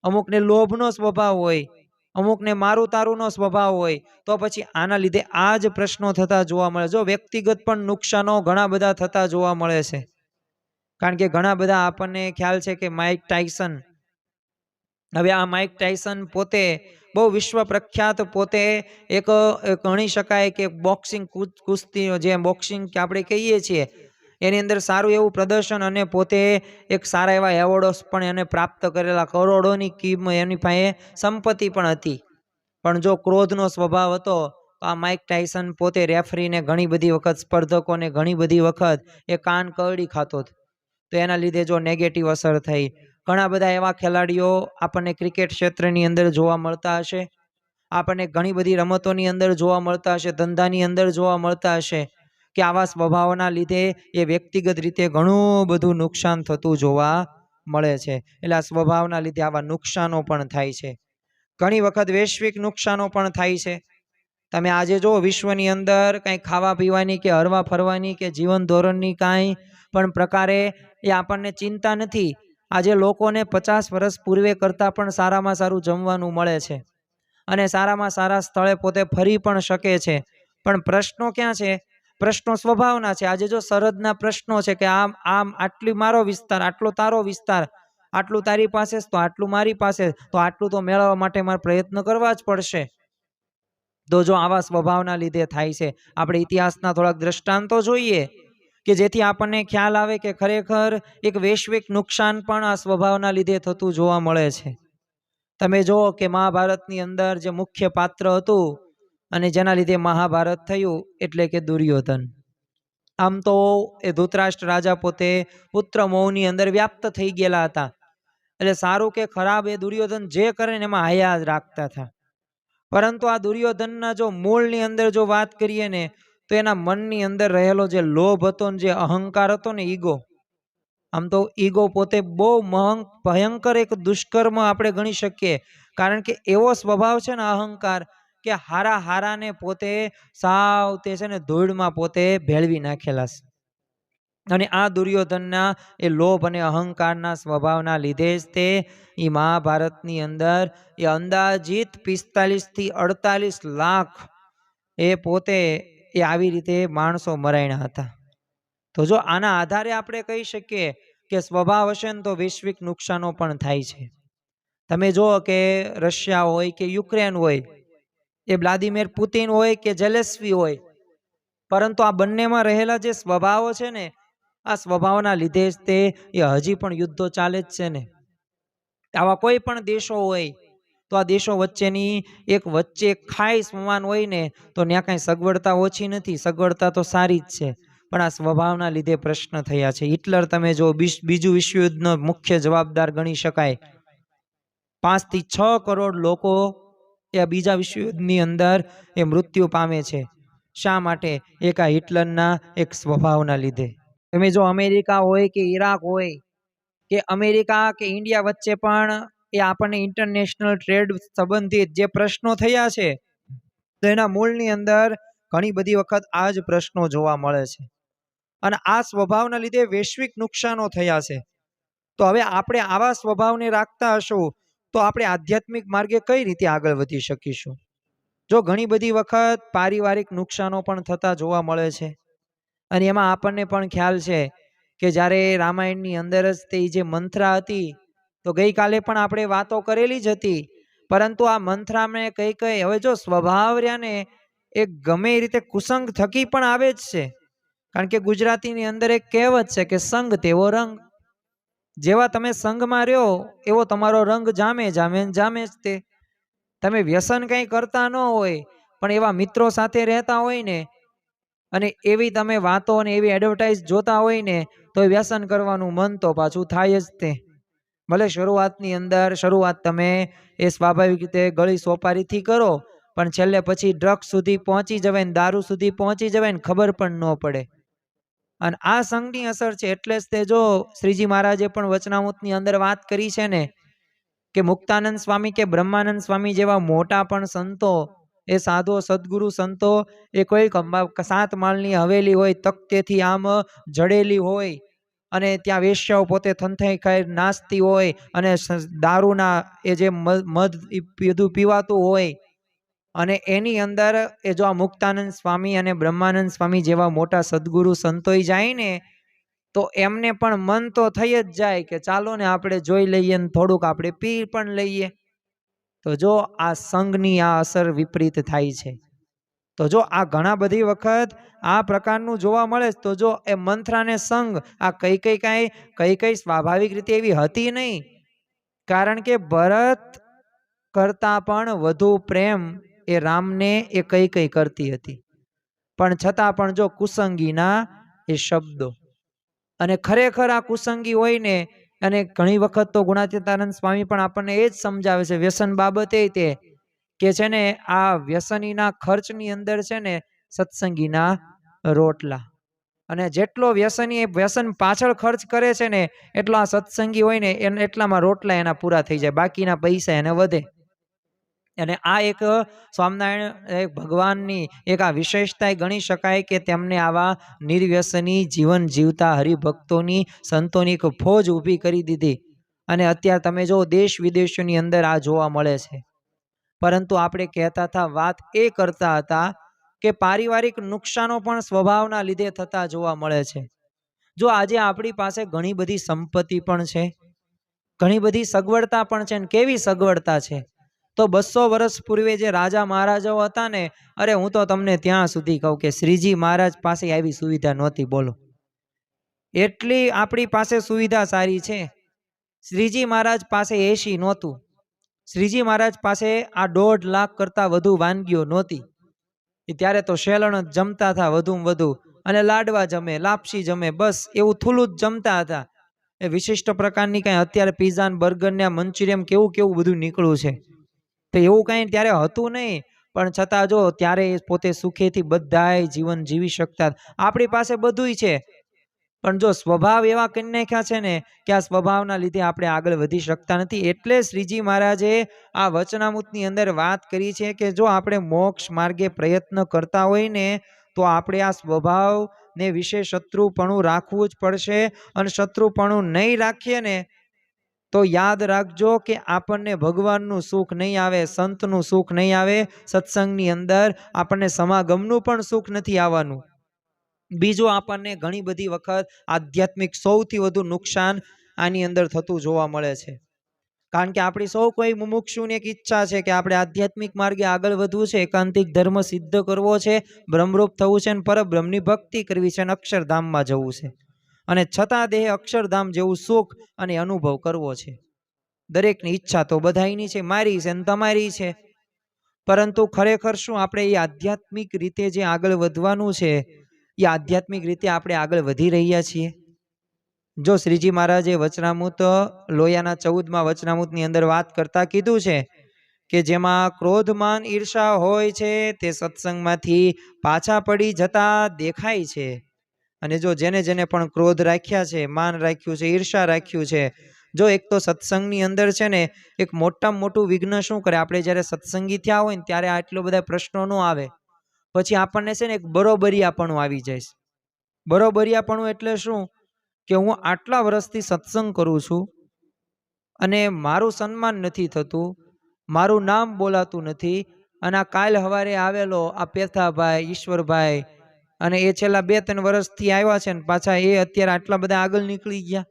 અમુકને લોભનો સ્વભાવ હોય, અમુકને મારું તારુંનો સ્વભાવ હોય. તો પછી આના લીધે આ જ પ્રશ્નો થતા જોવા મળે. જો વ્યક્તિગત પણ નુકસાનો ઘણા બધા થતા જોવા મળે છે. કારણ કે ઘણા બધા આપણને ખ્યાલ છે કે માઇક ટાયસન, હવે આ માઇક ટાયસન પોતે બહુ વિશ્વ પ્રખ્યાત, પોતે એક ગણી શકાય કે બોક્સિંગ, કુસ્તી, જે બોક્સિંગ કે આપણે કહીએ છીએ એની અંદર સારું એવું પ્રદર્શન, અને પોતે એક સારા એવા એવોર્ડ્સ પણ એને પ્રાપ્ત કરેલા, કરોડોની કિંમત એની પાસે સંપત્તિ પણ હતી. પણ જો ક્રોધનો સ્વભાવ હતો, આ માઇક ટાયસન પોતે રેફરીને ઘણી બધી વખત, સ્પર્ધકોને ઘણી બધી વખત એ કાન કરડી ખાતો. તો એના લીધે જો નેગેટિવ અસર થઈ. ઘણા બધા એવા ખેલાડીઓ આપણને ક્રિકેટ ક્ષેત્રની અંદર જોવા મળતા હશે, આપણને ઘણી બધી રમતોની અંદર જોવા મળતા હશે, ધંધાની અંદર જોવા મળતા હશે, કે આવા સ્વભાવના લીધે એ વ્યક્તિગત રીતે ઘણું બધું નુકસાન થતું જોવા મળે છે. એટલે આ સ્વભાવના લીધે આવા નુકસાનો પણ થાય છે. ઘણી વખત વૈશ્વિક નુકસાનો પણ થાય છે. તમે આજે જો વિશ્વની અંદર કંઈ ખાવા પીવાની કે હરવા ફરવાની કે જીવન ધોરણની કાંઈ પણ પ્રકારે એ આપણને ચિંતા નથી. આજે લોકોને 50 વર્ષ પૂર્વે કરતાં પણ સારામાં સારું જમવાનું મળે છે અને સારામાં સારા સ્થળે પોતે ફરી પણ શકે છે. પણ પ્રશ્નો ક્યાં છે? પ્રશ્નો સ્વભાવના છે. આજે જો સરહદના પ્રશ્નો છે કે આમ આમ આટલી મારો વિસ્તાર, આટલો તારો વિસ્તાર, આટલું તારી પાસે તો આટલું મારી પાસે, તો આટલું તો મેળવવા માટે મારે પ્રયત્ન કરવા જ પડશે. તો જો આવા સ્વભાવના લીધે થાય છે. આપણે ઇતિહાસના થોડાક દ્રષ્ટાંતો જોઈએ કે જેથી આપણને ખ્યાલ આવે કે ખરેખર એક વૈશ્વિક નુકસાન પણ આ સ્વભાવના લીધે થતું જોવા મળે છે. તમે જુઓ કે મહાભારતની અંદર જે મુખ્ય પાત્ર હતું અને જેના લીધે મહાભારત થયું એટલે કે દુર્યોધન. આમ તો એ ધૃતરાષ્ટ્ર રાજા પોતે પુત્ર મોહની અંદર વ્યાપ્ત થઈ ગયેલા હતા. એટલે સારું કે ખરાબ એ દુર્યોધન જે કરે ને એમાં હયા જ રાખતા હતા. પરંતુ આ દુર્યોધનના જો મૂળની અંદર જો વાત કરીએ ને તો એના મનની અંદર રહેલો જે લોભ હતો ને જે અહંકાર હતો ને ઈગો, આમ તો ઈગો પોતે બહુ ભયંકર એક દુષ્કર્મ આપણે ગણી શકીએ. કારણ કે એવો સ્વભાવ છે ને અહંકાર કે હારા હારાને પોતે સાવ તે છે ને ધૂળમાં પોતે ભેળવી નાખેલા છે. અને આ દુર્યોધનના એ લોભ અને અહંકારના સ્વભાવના લીધે જ તે એ મહાભારતની અંદર એ અંદાજિત 45 થી 48 લાખ એ પોતે એ આવી રીતે માણસો મરાયણા હતા. તો જો આના આધારે આપણે કહી શકીએ કે સ્વભાવ હશે ને તો વૈશ્વિક નુકસાનો પણ થાય છે. તમે જુઓ કે રશિયા હોય કે યુક્રેન હોય, એ વ્લાદિમીર પુતિન હોય કે ઝેલેન્સ્કી હોય, પરંતુ આ બંનેમાં રહેલા જે સ્વભાવો છે ને, આ સ્વભાવના લીધે જ તે એ હજી પણ યુદ્ધો ચાલે જ છે ને. આવા કોઈ પણ દેશો હોય તો આ દેશો વચ્ચેની વચ્ચે ખાઈ સમાન હોય ને તો ત્યાં કાંઈ સગવડતા ઓછી નથી, સગવડતા તો સારી જ છે. પણ આ સ્વભાવના લીધે પ્રશ્ન થયા છે. હિટલર તમે જો બીજું વિશ્વયુદ્ધનો મુખ્ય જવાબદાર ગણી શકાય. 5 થી 6 કરોડ લોકો એ બીજા વિશ્વયુદ્ધની અંદર એ મૃત્યુ પામે છે. શા માટે? એક આ હિટલરના એક સ્વભાવના લીધે. તમે જો અમેરિકા હોય કે ઈરાક હોય કે અમેરિકા કે ઇન્ડિયા વચ્ચે પણ એ આપણને ઇન્ટરનેશનલ ટ્રેડ સંબંધિત જે પ્રશ્નો થયા છે તો એના મૂળની અંદર ઘણી બધી વખત આ જ પ્રશ્નો જોવા મળે છે. અને આ સ્વભાવના લીધે વૈશ્વિક નુકસાનો થયા છે. તો હવે આપણે આવા સ્વભાવને રાખતા હશું તો આપણે આધ્યાત્મિક માર્ગે કઈ રીતે આગળ વધી શકીશું? જો ઘણી બધી વખત પારિવારિક નુકસાનો પણ થતા જોવા મળે છે. અને એમાં આપણને પણ ખ્યાલ છે કે જ્યારે રામાયણની અંદર જ તે જે મંથરા હતી, તો ગઈકાલે પણ આપણે વાતો કરેલી જ હતી. પરંતુ આ મંથરાને કઈ હવે જો સ્વભાવ રહ્યા ને એ ગમે એ રીતે કુસંગ થકી પણ આવે જ છે. કારણ કે ગુજરાતીની અંદર એક કહેવત છે કે સંગ તેવો રંગ. જેવા તમે સંગમાં રહ્યો એવો તમારો રંગ જામે જામે જામે જ તે. તમે વ્યસન કંઈ કરતા ન હોય પણ એવા મિત્રો સાથે રહેતા હોય ને અને એવી તમે વાતો અને એવી એડવર્ટાઇઝ જોતા હોય ને તો વ્યસન કરવાનું મન તો પાછું થાય જ તે. ભલે શરૂઆત તમે એ સ્વાભાવિક રીતે ગળી સોપારીથી કરો, પણ છેલ્લે પછી ડ્રગ્સ સુધી પહોંચી જવાય ને દારૂ સુધી પહોંચી જવાય ને ખબર પણ ન પડે. અને આ સંઘની અસર છે. એટલે જ તે જો શ્રીજી મહારાજે પણ વચનામૃતની અંદર વાત કરી છે ને કે મુક્તાનંદ સ્વામી કે બ્રહ્માનંદ સ્વામી જેવા મોટા પણ સંતો, એ સાધુ સદગુરુ સંતો, એ કોઈ 7 માળની હવેલી હોય, તખ્તેથી આમ જડેલી હોય અને ત્યાં વેશ્યાઓ પોતે થનથાઈ ખાઈ નાચતી હોય અને દારૂના એ જે મધ બધું પીવાતું હોય અને એની અંદર એ જો આ મુક્તાનંદ સ્વામી અને બ્રહ્માનંદ સ્વામી જેવા મોટા સદગુરુ સંતોઈ જાય ને તો એમને પણ મન તો થઈ જ જાય કે ચાલો ને આપણે જોઈ લઈએ ને થોડુંક આપણે પી પણ લઈએ. તો જો આ સંઘની આ અસર વિપરીત થાય છે. તો જો આ ઘણા બધી વખત આ પ્રકારનું જોવા મળે. તો જો એ મંથરાને સંઘ આ કઈ સ્વાભાવિક રીતે એવી હતી નહીં. કારણ કે ભરત કરતા પણ વધુ પ્રેમ એ રામને એ કઈ કરતી હતી. પણ છતાં પણ જો કુસંગીના એ શબ્દો, અને ખરેખર આ કુસંગી હોય ને, અને ઘણી વખત તો ગુણાતીતાનંદ સ્વામી પણ આપણને એ જ સમજાવે છે વ્યસન બાબતે તે કે છે ને આ વ્યસનીના ખર્ચની અંદર છે ને સત્સંગીના રોટલા. અને જેટલો વ્યસની એ વ્યસન પાછળ ખર્ચ કરે છે ને એટલો આ સત્સંગી હોય ને એટલામાં રોટલા એના પૂરા થઈ જાય, બાકીના પૈસા એને વધે. અને આ એક સ્વામિનારાયણ એક ભગવાનની એક આ વિશેષતા ગણી શકાય કે તેમને આવા નિર્વ્યસની જીવન જીવતા હરિભક્તોની સંતોની એક ફોજ ઊભી કરી દીધી. અને અત્યારે તમે જો દેશ વિદેશોની અંદર આ જોવા મળે છે. પરંતુ આપણે કહેતા હતા, વાત એ કરતા હતા કે પારિવારિક નુકસાનો પણ સ્વભાવના લીધે થતા જોવા મળે છે. જો આજે આપણી પાસે ઘણી બધી સંપત્તિ પણ છે, ઘણી બધી સગવડતા પણ છે, કેવી સગવડતા છે તો 200 વર્ષ પૂર્વે જે રાજા મહારાજાઓ હતા ને, અરે હું તો તમને ત્યાં સુધી કહું કે શ્રીજી મહારાજ પાસે આવી સુવિધા નહોતી. બોલો, એટલી આપણી પાસે સુવિધા સારી છે. શ્રીજી મહારાજ પાસે એસી નહોતું. શ્રીજી મહારાજ પાસે આ 1.5 લાખ કરતાં વધુ વાનગીઓ નહોતી. ત્યારે તો શેલણ જ જમતા હતા વધુમાં વધુ, અને લાડવા જમે, લાપસી જમે, બસ એવું થૂલું જ જમતા હતા. એ વિશિષ્ટ પ્રકારની કાંઈ અત્યારે પીઝા ને બર્ગર ને મંચુરિયમ કેવું કેવું બધું નીકળ્યું છે, તો એવું કાંઈ ત્યારે હતું નહીં. પણ છતાં જો ત્યારે પોતે સુખેથી બધાય જીવન જીવી શકતા. આપણી પાસે બધુંય છે, પણ જો સ્વભાવ એવા કરી નાખ્યા છે ને કે આ સ્વભાવના લીધે આપણે આગળ વધી શકતા નથી. એટલે શ્રીજી મહારાજે આ વચનામૃતની અંદર વાત કરી છે કે જો આપણે મોક્ષ માર્ગે પ્રયત્ન કરતા હોય ને તો આપણે આ સ્વભાવને વિશે શત્રુપણું રાખવું જ પડશે. અને શત્રુપણું નહીં રાખીએ ને તો યાદ રાખજો કે આપણને ભગવાનનું સુખ નહીં આવે, સંતનું સુખ નહીં આવે, સત્સંગની અંદર આપણને સમાગમનું પણ સુખ નથી આવવાનું. બીજું આપણને ઘણી બધી વખત આધ્યાત્મિક સૌથી વધુ નુકસાન આની અંદર થતું જોવા મળે છે. કારણ કે આપણી સૌ કોઈ મુમુક્ષુની એક ઈચ્છા છે કે આપણે આધ્યાત્મિક માર્ગે આગળ વધવું છે, એકાંતિક ધર્મ સિદ્ધ કરવો છે, બ્રહ્મરૂપ થવું છે, અને પરબ્રહ્મની ભક્તિ કરવી છે, અને અક્ષરધામમાં જવું છે. અને છતાં દેહ અક્ષરધામ જેવું સુખ અને અનુભવ કરવો છે. દરેકની ઈચ્છા તો બધાયની છે, મારી છે અને તમારી છે. પરંતુ ખરેખર શું આપણે એ આધ્યાત્મિક રીતે જે આગળ વધવાનું છે એ આધ્યાત્મિક રીતે આપણે આગળ વધી રહ્યા છીએ? જો શ્રીજી મહારાજે વચનામૃત લોયાના 14મા વચનામૃતની અંદર વાત કરતા કીધું છે કે જેમાં ક્રોધમાન ઈર્ષા હોય છે તે સત્સંગમાંથી પાછા પડી જતા દેખાય છે. અને જો જેને જેને પણ ક્રોધ રાખ્યા છે, માન રાખ્યું છે, ઈર્ષા રાખ્યું છે, જો એક તો સત્સંગની અંદર છે ને એક મોટામાં મોટું વિઘ્ન શું કરે, આપણે જ્યારે સત્સંગી થયા હોય ને ત્યારે આટલો બધા પ્રશ્નો ન આવે. પછી આપણને છે ને એક બરોબરિયાપણું આવી જાય છે. બરોબરિયાપણું એટલે શું કે હું આટલા વર્ષથી સત્સંગ કરું છું અને મારું સન્માન નથી થતું, મારું નામ બોલાતું નથી, અને આ કાલ સવારે આવેલો આ પેથાભાઈ, ઈશ્વરભાઈ, અને એ છેલ્લા 2-3 વર્ષથી આવ્યા છે ને પાછા એ અત્યારે આટલા બધા આગળ નીકળી ગયા.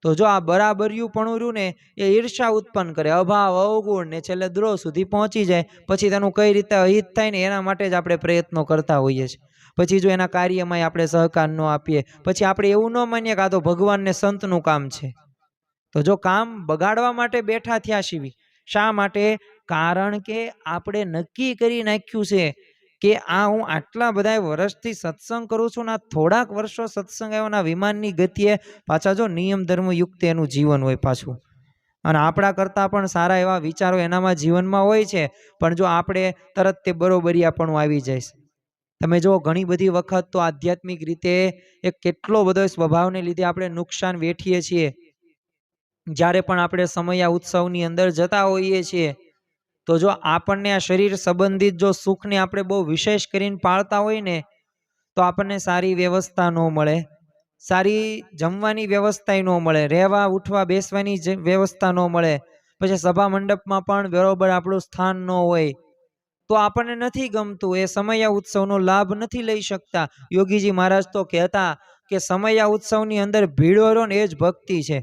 તો જો આ બરાબરિયુંપણું રહ્યું ને એ ઈર્ષા ઉત્પન્ન કરે, અભાવ અવગુણ, ને છેલ્લે દ્રોહ સુધી પહોંચી જાય. પછી તેનું કઈ રીતે અહિત થાય ને એના માટે જ આપણે પ્રયત્નો કરતા હોઈએ છીએ. પછી જો એના કાર્યમાં આપણે સહકાર ન આપીએ, પછી આપણે એવું ન માનીએ કે આ તો ભગવાન ને સંતનું કામ છે. તો જો કામ બગાડવા માટે બેઠા થયા છીએ. શા માટે? કારણ કે આપણે નક્કી કરી નાખ્યું છે કે આ હું આટલા બધા વર્ષથી સત્સંગ કરું છું ને આ થોડાક વર્ષો સત્સંગ આવ્યોના વિમાનની ગતિએ પાછા જો નિયમ ધર્મ યુક્ત એનું જીવન હોય પાછું, અને આપણા કરતાં પણ સારા એવા વિચારો એનામાં જીવનમાં હોય છે. પણ જો આપણે તરત તે બરોબરિયાપણું આવી જાય. તમે જો ઘણી બધી વખત તો આધ્યાત્મિક રીતે એક કેટલો બધો સ્વભાવને લીધે આપણે નુકસાન વેઠીએ છીએ. જ્યારે પણ આપણે સમયા ઉત્સવની અંદર જતા હોઈએ છીએ તો જો આપણને આ શરીર સંબંધિત જો સુખને આપણે બહુ વિશેષ કરીને પાળતા હોય ને તો આપણને સારી વ્યવસ્થા ન મળે, સારી જમવાની વ્યવસ્થા ન મળે, રહેવા ઉઠવા બેસવાની વ્યવસ્થા ન મળે, પછી સભા મંડપમાં પણ બરોબર આપણું સ્થાન ન હોય તો આપણને નથી ગમતું, એ સમયા ઉત્સવનો લાભ નથી લઈ શકતા. યોગીજી મહારાજ તો કહેતા કે સમયા ઉત્સવની અંદર ભીડો રહ્યો ને એ જ ભક્તિ છે.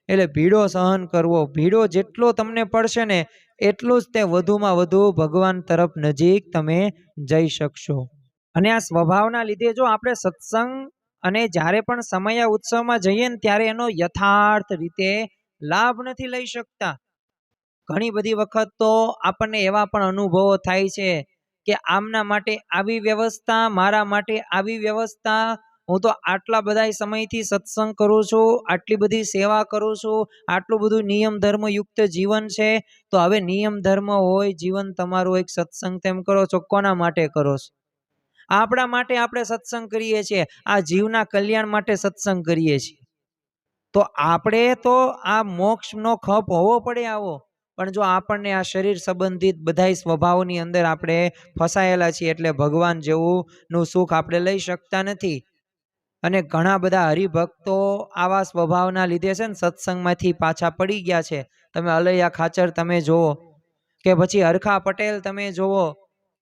એટલે ભીડો સહન કરવો, ભીડો જેટલો તમને પડશે ને એટલું જ તે વધુમાં વધુ ભગવાન તરફ નજીક તમે જઈ શકશો. અને આ સ્વભાવના લીધે જો આપણે સત્સંગ અને જ્યારે પણ સમયા ઉત્સવમાં જઈએ ને ત્યારે એનો યથાર્થ રીતે લાભ નથી લઈ શકતા. ઘણી બધી વખત તો આપણને એવા પણ અનુભવો થાય છે કે આમના માટે આવી વ્યવસ્થા, મારા માટે આવી વ્યવસ્થા, હું તો આટલા બધા સમયથી સત્સંગ કરું છું, આટલી બધી સેવા કરું છું, આટલું બધું નિયમ ધર્મ યુક્ત જીવન છે, તો હવે નિયમ ધર્મ હોય જીવન તમારું એક સત્સંગ તેમ કરો છો, કોના માટે કરો છો? આપણા માટે આપણે સત્સંગ કરીએ છીએ, આ જીવના કલ્યાણ માટે સત્સંગ કરીએ છીએ. તો આપણે તો આ મોક્ષનો ખપ હોવો પડે આવો, પણ જો આપણને આ શરીર સંબંધિત બધા સ્વભાવની અંદર આપણે ફસાયેલા છીએ એટલે ભગવાન જેવું સુખ આપણે લઈ શકતા નથી. અને ઘણા બધા હરિભક્તો આવા સ્વભાવના લીધે છે ને સત્સંગમાંથી પાછા પડી ગયા છે. તમે અલૈયા ખાચર તમે જોવો, કે પછી હરખા પટેલ તમે જોવો,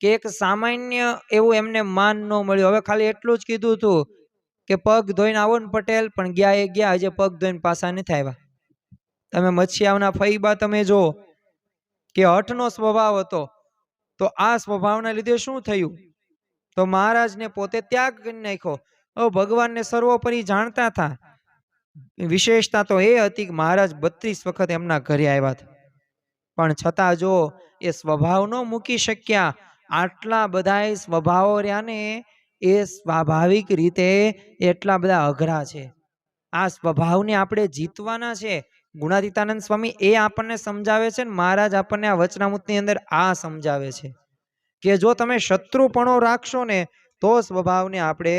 કે એક સામાન્ય એવું એમને માન ન મળ્યું. હવે ખાલી એટલું જ કીધું હતું કે પગ ધોઈને આવો ને પટેલ, પણ ગયા એ ગયા, હજે પગ ધોઈને પાછા નથી આવ્યા. તમે મચ્છિયાવના ફઈબા તમે જો કે હઠનો સ્વભાવ હતો, તો આ સ્વભાવના લીધે શું થયું, તો મહારાજને પોતે ત્યાગ કરી નાખ્યો. ભગવાનને સર્વોપરી જાણતા હતા. વિશેષતા તો એ હતી કે મહારાજ 32 વખત એમના ઘરે આવ્યા હતા, પણ છતાં જો એ સ્વભાવ ન મૂકી શક્યા. આટલા બધા સ્વભાવો રહ્યા ને એ સ્વાભાવિક રીતે એટલા બધા અઘરા છે. આ સ્વભાવને આપણે જીતવાના છે. ગુણાતીતાનંદ સ્વામી એ આપણને સમજાવે છે ને મહારાજ આપણને આ વચનામૃતની અંદર આ સમજાવે છે કે જો તમે શત્રુપણો રાખશો ને તો સ્વભાવને આપણે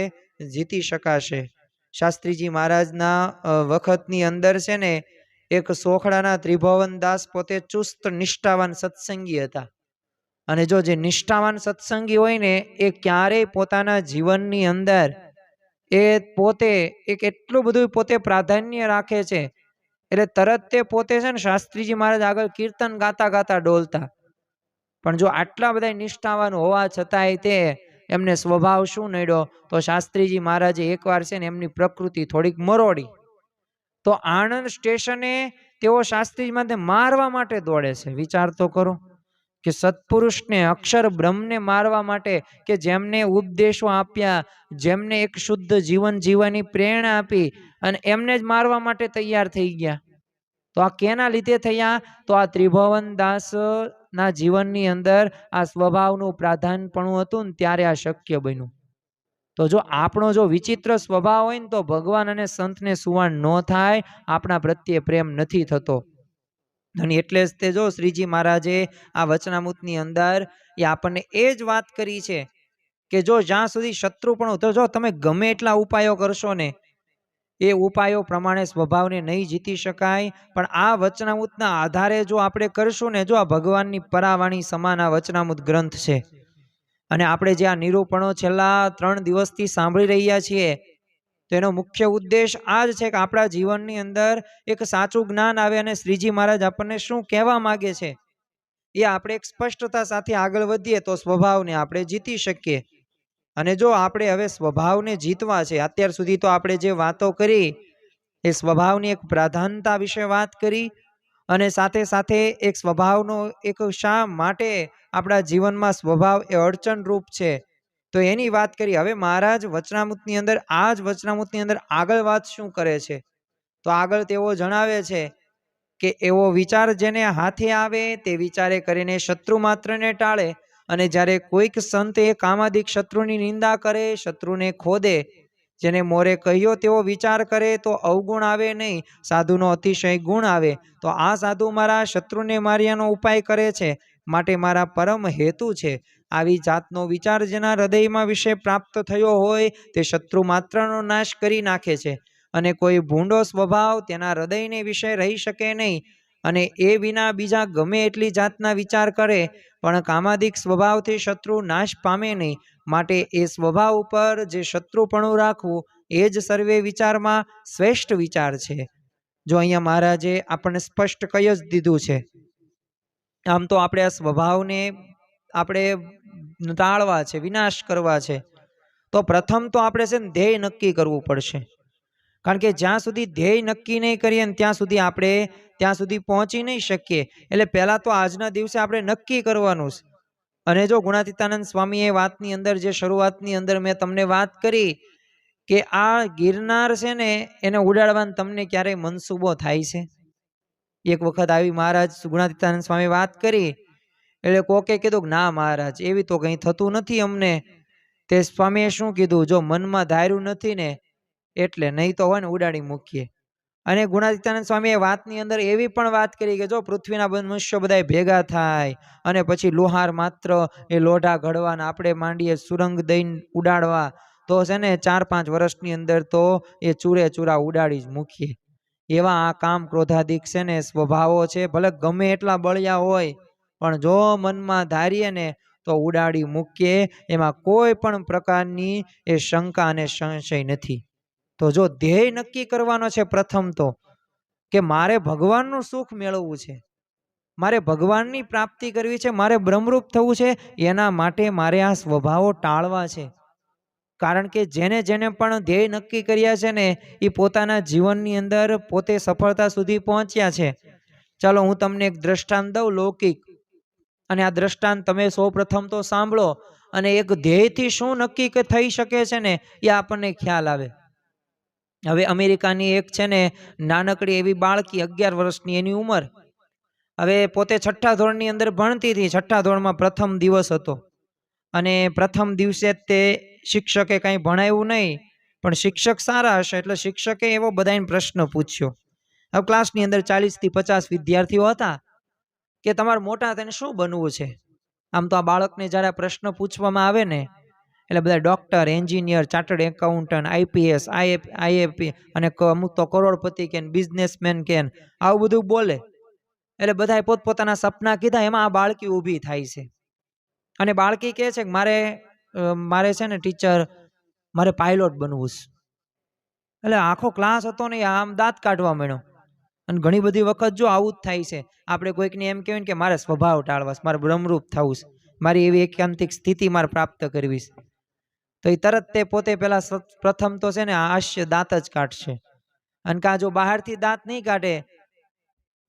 જીતી શકાશે. શાસ્ત્રીજી મહારાજના વખતની અંદર છે ને એક સોખડાના ત્રિભુવનદાસ પોતે ચુસ્ત નિષ્ઠાવાન સત્સંગી હતા. અને જો જે નિષ્ઠાવાન સત્સંગી હોય ને એ ક્યારેય પોતાના જીવનની અંદર એ પોતે એક એટલું બધું પોતે પ્રાધાન્ય રાખે છે, એટલે તરત તે પોતે છે ને શાસ્ત્રીજી મહારાજ આગળ કીર્તન ગાતા ગાતા ડોલતા. પણ જો આટલા બધા નિષ્ઠાવાન હોવા છતાંય તે એમને સ્વભાવ શું નડ્યો, તો શાસ્ત્રીજી મહારાજે એકવાર છે ને એમની પ્રકૃતિ થોડીક મરોડી, તો આણંદ સ્ટેશને તેઓ શાસ્ત્રીજી મહારાજને મારવા માટે દોડે છે. વિચાર તો કરો કે સત્પુરુષને અક્ષર બ્રહ્મને મારવા માટે, કે જેમને ઉપદેશો આપ્યા, જેમને એક શુદ્ધ જીવન જીવવાની પ્રેરણા આપી, અને એમને જ મારવા માટે તૈયાર થઈ ગયા. તો આ કેના લીધે થયા, તો આ ત્રિભુવનદાસ ના જીવનની અંદર આ સ્વભાવનું પ્રાધાન્યપણું હતું ને ત્યારે આ શક્ય બન્યું. તો જો આપણો જો વિચિત્ર સ્વભાવ હોય ને તો ભગવાન અને સંતને સુવાણ ન થાય, આપણા પ્રત્યે પ્રેમ નથી થતો. અને એટલે જ તે જો શ્રીજી મહારાજે આ વચનામૃતની અંદર એ આપણને એ જ વાત કરી છે કે જો જ્યાં સુધી શત્રુપણું, તો જો તમે ગમે એટલા ઉપાયો કરશો ને એ ઉપાયો પ્રમાણે સ્વભાવને નહીં જીતી શકાય. પણ આ વચનામૃતના આધારે જો આપણે કરશું ને, જો આ ભગવાનની પરાવાણી સમાન આ વચનામૃત ગ્રંથ છે, અને આપણે જે આ નિરૂપણો છેલ્લા 3 દિવસથી સાંભળી રહ્યા છીએ, તો એનો મુખ્ય ઉદ્દેશ આ જ છે કે આપણા જીવનની અંદર એક સાચું જ્ઞાન આવે અને શ્રીજી મહારાજ આપણને શું કહેવા માંગે છે એ આપણે એક સ્પષ્ટતા સાથે આગળ વધીએ તો સ્વભાવને આપણે જીતી શકીએ. અને જો આપણે હવે સ્વભાવને જીતવા છે, અત્યાર સુધી તો આપણે જે વાતો કરી એ સ્વભાવની એક પ્રાધાન્યતા વિશે વાત કરી, અને સાથે સાથે એક સ્વભાવનો એક શા માટે આપણા જીવનમાં સ્વભાવ એ અડચણરૂપ છે તો એની વાત કરી. હવે મહારાજ વચનામૃતની અંદર આ જ વચનામૃતની અંદર આગળ વાત શું કરે છે, તો આગળ તેઓ જણાવે છે કે એવો વિચાર જેને હાથે આવે તે વિચારે કરીને શત્રુ માત્રને ટાળે, અને જ્યારે કોઈક સંત એ કામાદિક શત્રુની નિંદા કરે, શત્રુને ખોદે, જેને મોરે કહ્યો તેવો વિચાર કરે તો અવગુણ આવે નહીં, સાધુનો અતિશય ગુણ આવે. તો આ સાધુ મારા શત્રુને માર્યાનો ઉપાય કરે છે, માટે મારા પરમ હેતુ છે. આવી જાતનો વિચાર જેના હૃદયમાં વિશે પ્રાપ્ત થયો હોય તે શત્રુ માત્રનો નાશ કરી નાખે છે, અને કોઈ ભૂંડો સ્વભાવ તેના હૃદયને વિશે રહી શકે નહીં. અને એ વિના બીજા ગમે એટલી જાતના વિચાર કરે પણ કામાદિક સ્વભાવથી શત્રુ નાશ પામે નહીં. માટે એ સ્વભાવ ઉપર જે શત્રુપણું રાખવું એ જ સર્વે વિચારમાં શ્રેષ્ઠ વિચાર છે. જો અહીંયા મહારાજે આપણને સ્પષ્ટ કહી જ દીધું છે. આમ તો આપણે આ સ્વભાવને આપણે ટાળવા છે, વિનાશ કરવા છે, તો પ્રથમ તો આપણે છે ને ધ્યેય નક્કી કરવું પડશે. કારણ કે જ્યાં સુધી ધ્યેય નક્કી નહીં કરીએ ને ત્યાં સુધી આપણે ત્યાં સુધી પહોંચી નહીં શકીએ. એટલે પહેલા તો આજના દિવસે આપણે નક્કી કરવાનું છે. અને જો ગુણાતીતાનંદ સ્વામીએ વાતની અંદર જે શરૂઆતની અંદર મેં તમને વાત કરી કે આ ગિરનાર છે ને એને ઉડાડવાનો તમને ક્યારેય મનસૂબો થાય છે? એક વખત આવી મહારાજ ગુણાતીતાનંદ સ્વામી વાત કરી એટલે કોકે કીધું કે ના મહારાજ એવી તો કંઈ થતું નથી અમને. તે સ્વામીએ શું કીધું, જો મનમાં ધાર્યું નથી ને એટલે, નહીં તો હોય ને ઉડાડી મૂકીએ. અને ગુણાતીતાનંદ સ્વામીએ વાતની અંદર એવી પણ વાત કરી કે જો પૃથ્વીના મનુષ્યો બધા ભેગા થાય અને પછી લોહાર માત્ર એ લોઢા ઘડવાના આપણે માંડીએ સુરંગ દઈને ઉડાડવા, તો છે ને 4-5 વર્ષની અંદર તો એ ચૂરે ચૂરા ઉડાડી જ મૂકીએ. એવા આ કામ ક્રોધાદિક છે ને સ્વભાવો છે, ભલે ગમે એટલા બળિયા હોય પણ જો મનમાં ધારીએ ને તો ઉડાડી મૂકીએ. એમાં કોઈ પણ પ્રકારની એ શંકા અને સંશય નથી. તો જો ધ્યેય નક્કી કરવાનો છે પ્રથમ તો, કે મારે ભગવાનનું સુખ મેળવવું છે, મારે ભગવાનની પ્રાપ્તિ કરવી છે, મારે બ્રહ્મરૂપ થવું છે, એના માટે મારે આ સ્વભાવો ટાળવા છે. કારણ કે જેને જેને પણ ધ્યેય નક્કી કર્યા છે ને એ પોતાના જીવનની અંદર પોતે સફળતા સુધી પહોંચ્યા છે. ચાલો હું તમને એક દ્રષ્ટાંત દઉં લૌકિક, અને આ દ્રષ્ટાંત તમે સૌ પ્રથમ તો સાંભળો અને એક ધ્યેયથી શું નક્કી થઈ શકે છે ને એ આપણને ખ્યાલ આવે. હવે અમેરિકાની એક છે ને નાનકડી એવી બાળકી 11 વર્ષની એની ઉંમર, હવે પોતે 6ઠ્ઠા ધોરણની અંદર ભણતી હતી. 6ઠ્ઠા ધોરણમાં પ્રથમ દિવસ હતો અને પ્રથમ દિવસે તે શિક્ષકે કંઈ ભણાવ્યું નહીં, પણ શિક્ષક સારા હશે એટલે શિક્ષકે એવો બધાને પ્રશ્ન પૂછ્યો. હવે ક્લાસની અંદર 40 થી 50 વિદ્યાર્થીઓ હતા કે તમારે મોટા થઈને શું બનવું છે. આમ તો આ બાળકને જ્યારે પ્રશ્ન પૂછવામાં આવે ને એટલે બધા doctor, engineer, chartered accountant, IPS, IAP અને અમુક તો કરોડપતિ કે બિઝનેસમેન કે આવું બધું બોલે. એટલે બધાએ પોતપોતાના સપના કીધા. એમાં આ બાળકી ઊભી થાય છે અને બાળકી કહે છે કે મારે છે ને ટીચર, મારે પાયલોટ બનવું છે. એટલે આખો ક્લાસ હતો ને આમ દાંત કાઢવા માંડ્યો. અને ઘણી બધી વખત જો આવું જ થાય છે, આપણે કોઈકને એમ કહેવાય કે મારે સ્વભાવ ટાળવા, મારે બ્રહ્મરૂપ થવું છે, મારી એવી એકાંતિક સ્થિતિ મારે પ્રાપ્ત કરવી છે, તો એ તરત તે પોતે પેલા પ્રથમ તો છે ને હાસ્ય દાંત જ કાઢશે. અને કા જો બહારથી દાંત નહીં કાઢે,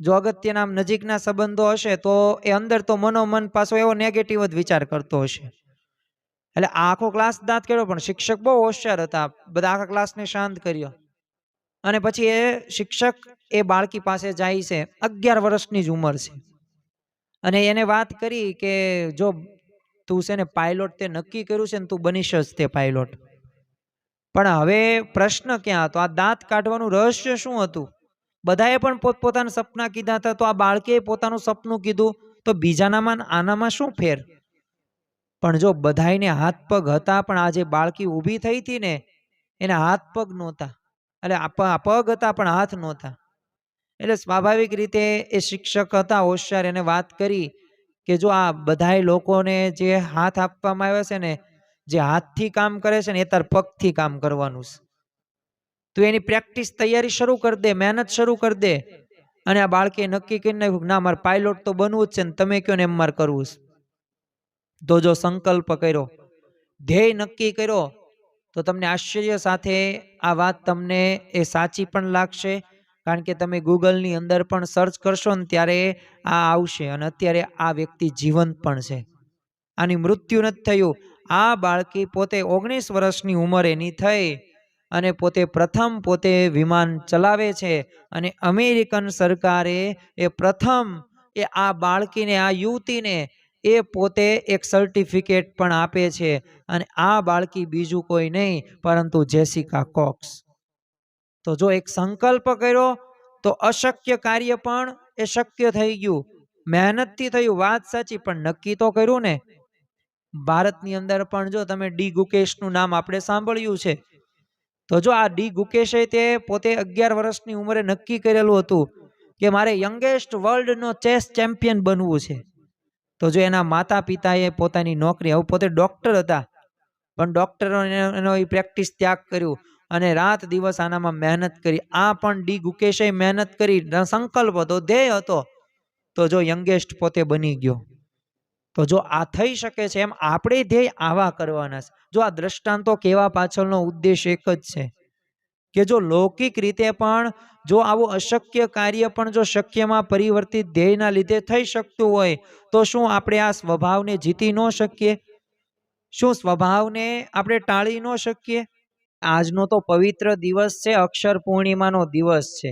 જો અગત્યના નજીકના સંબંધો હશે તો એ અંદર તો મનોમન પાછો એવો નેગેટિવ જ વિચાર કરતો હશે. એટલે આખો ક્લાસ દાંત કાઢ્યો, પણ શિક્ષક બહુ હોશિયાર હતા, બધા આખા ક્લાસને શાંત કર્યો. અને પછી એ શિક્ષક એ બાળકી પાસે જાય છે, 11 વર્ષની જ ઉંમર છે, અને એને વાત કરી કે જો તું છે ને પાયલોટ તે નક્કી કર્યું છે ને તું બનીશ જ તે પાયલોટ. પણ હવે પ્રશ્ન ક્યાં હતો? આ દાંત કાઢવાનું રહસ્ય શું હતું? બધાએ પણ પોતપોતાના સપના કીધા હતા, તો આ બાળકે પોતાનું સપનું કીધું, તો બીજાનામાં આનામાં શું ફેર? પણ જો બધાયને હાથ પગ હતા, પણ આ જે બાળકી ઊભી થઈ હતી ને એના હાથ પગ નહોતા, એટલે પગ હતા પણ હાથ નહોતા. એટલે સ્વાભાવિક રીતે એ શિક્ષક હતા હોશિયાર, એને વાત કરી કે જો આ બધાય લોકોને જે હાથ આપવામાં આવ્યા છે ને, જે હાથથી કામ કરે છે ને એ તાર પગથી કામ કરવાનું છે. તું એની પ્રેક્ટિસ તૈયારી શરૂ કરી દે, મહેનત શરૂ કરી દે. અને આ બાળકે નક્કી કરી નાખ્યું ના, મારે પાયલોટ તો બનવું જ છે ને તમે કહો ને એમ મારે કરવું છે. તો જો સંકલ્પ કર્યો, ધ્યેય નક્કી કર્યો, તો તમને આશ્ચર્ય સાથે આ વાત તમને એ સાચી પણ લાગશે. કારણ કે તમે ગૂગલની અંદર પણ સર્ચ કરશો ને ત્યારે આ આવશે. અને અત્યારે આ વ્યક્તિ જીવંત પણ છે, આની મૃત્યુ નથી થયું. આ બાળકી પોતે 19 વર્ષની ઉંમર એની થઈ અને પોતે વિમાન ચલાવે છે. અને અમેરિકન સરકારે એ પ્રથમ આ બાળકીને, આ યુવતીને એ પોતે એક સર્ટિફિકેટ પણ આપે છે. અને આ બાળકી બીજું કોઈ નહીં પરંતુ જેસિકા કોક્સ. તો જો એક સંકલ્પ કર્યો તો અશક્ય કાર્ય પણ એ શક્ય થઈ ગયું. મહેનતથી થયું, વાત સાચી, પણ નક્કી તો કર્યું ને. ભારતની અંદર પણ જો તમે ડી ગુકેશનું નામ આપણે સાંભળ્યું છે, તો જો આ ડી ગુકેશે તે પોતે 11 વર્ષની ઉંમરે નક્કી કરેલું હતું કે મારે યંગેસ્ટ વર્લ્ડનો ચેસ ચેમ્પિયન બનવું છે. તો જો એના માતા પિતાએ પોતાની નોકરી, હવે પોતે ડોક્ટર હતા પણ ડોક્ટરો એનો પ્રેક્ટિસ ત્યાગ કર્યું અને રાત દિવસ આનામાં મહેનત કરી. આ પણ ડી ગુકેશે મહેનત કરી, સંકલ્પ હતો, ધ્યેય હતો, તો જો યંગેસ્ટ પોતે બની ગયો. તો જો આ થઈ શકે છે, એમ આપણે ધ્યેય આવા કરવાના છે. જો આ દ્રષ્ટાંતો કહેવા પાછળનો ઉદ્દેશ એક જ છે કે જો લૌકિક રીતે પણ જો આવું અશક્ય કાર્ય પણ જો શક્યમાં પરિવર્તિત ધ્યેયના લીધે થઈ શકતું હોય, તો શું આપણે આ સ્વભાવને જીતી ન શકીએ? શું સ્વભાવને આપણે ટાળી ન શકીએ? આજનો તો પવિત્ર દિવસ છે, અક્ષર પૂર્ણિમાનો દિવસ છે.